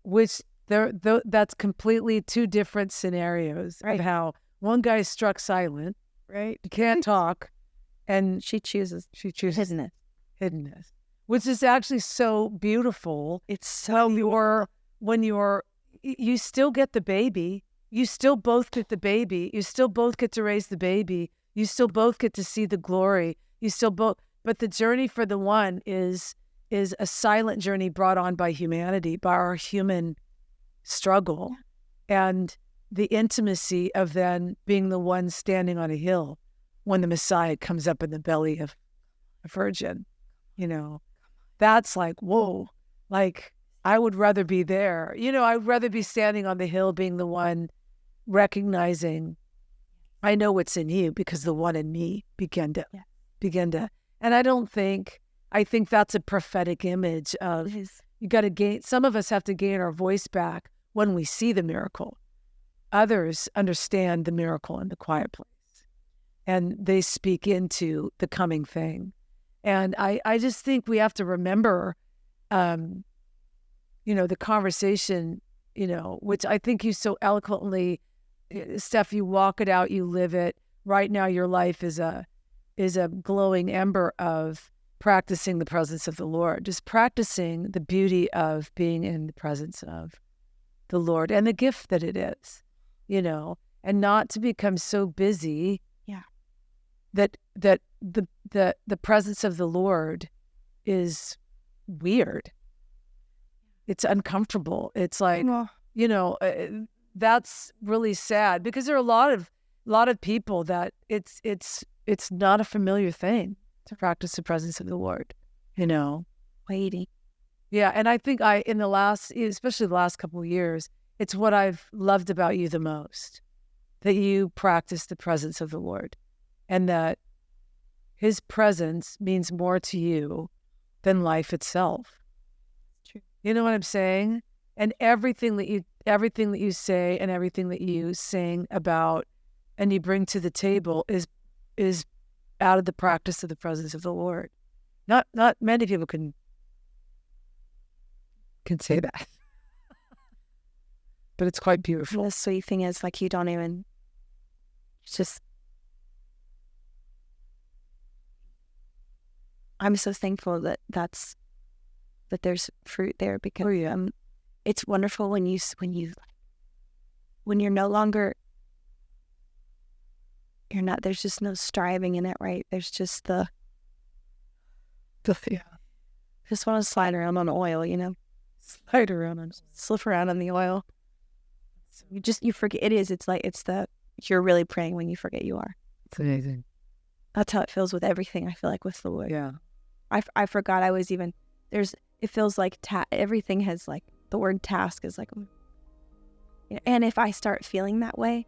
Speaker 4: which that's completely two different scenarios of how one guy is struck silent, right? He can't talk, and
Speaker 3: she chooses hiddenness.
Speaker 4: Which is actually so beautiful.
Speaker 3: It's so
Speaker 4: when you're you still get the baby. You still both get the baby. You still both get to raise the baby. You still both get to see the glory. You still both, but the journey for the one is a silent journey brought on by humanity, by our human struggle, and the intimacy of then being the one standing on a hill when the Messiah comes up in the belly of a virgin. That's like, whoa, like I would rather be there. I'd rather be standing on the hill being the one recognizing I know what's in you because the one in me begin to, and I think that's a prophetic image of you got to gain, some of us have to gain our voice back when we see the miracle. Others understand the miracle in the quiet place and they speak into the coming thing. And I just think we have to remember, the conversation, which I think you so eloquently, Steph, you walk it out, you live it. Right now, your life is a glowing ember of practicing the presence of the Lord, just practicing the beauty of being in the presence of the Lord and the gift that it is, and not to become so busy that the presence of the Lord is weird. It's uncomfortable. It's like, that's really sad because there are a lot of people that it's not a familiar thing to practice the presence of the Lord,
Speaker 3: waiting.
Speaker 4: Yeah. And I think especially the last couple of years, it's what I've loved about you the most, that you practice the presence of the Lord and that his presence means more to you than life itself.
Speaker 3: True.
Speaker 4: You know what I'm saying? And everything that you say and everything that you sing about and you bring to the table is out of the practice of the presence of the Lord. Not many people can say that. But it's quite beautiful.
Speaker 3: The sweet thing is, like, you don't even, it's just, I'm so thankful that there's fruit there because it's wonderful when you're no longer, there's just no striving in it, right? There's just just want to slide around on oil, slip around on the oil. You forget you're really praying when you forget you are.
Speaker 4: It's amazing.
Speaker 3: That's how it feels with everything, I feel like, with the Lord.
Speaker 4: Yeah.
Speaker 3: I forgot I was even, it feels like everything has, like, the word task is like, and if I start feeling that way,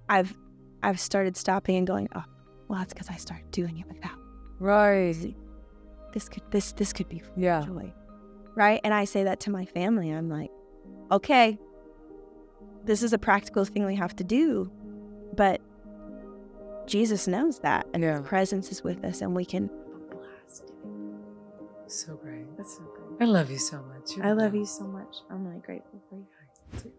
Speaker 3: I've started stopping and going, oh, well, that's because I started doing it without.
Speaker 4: Right.
Speaker 3: This could be
Speaker 4: yeah.
Speaker 3: joy. Right? And I say that to my family. I'm like, okay, this is a practical thing we have to do, but Jesus knows that, and his presence is with us, and we can blast.
Speaker 1: So great.
Speaker 2: That's so great.
Speaker 1: I love you so much.
Speaker 2: I love you so much. I'm really grateful for you.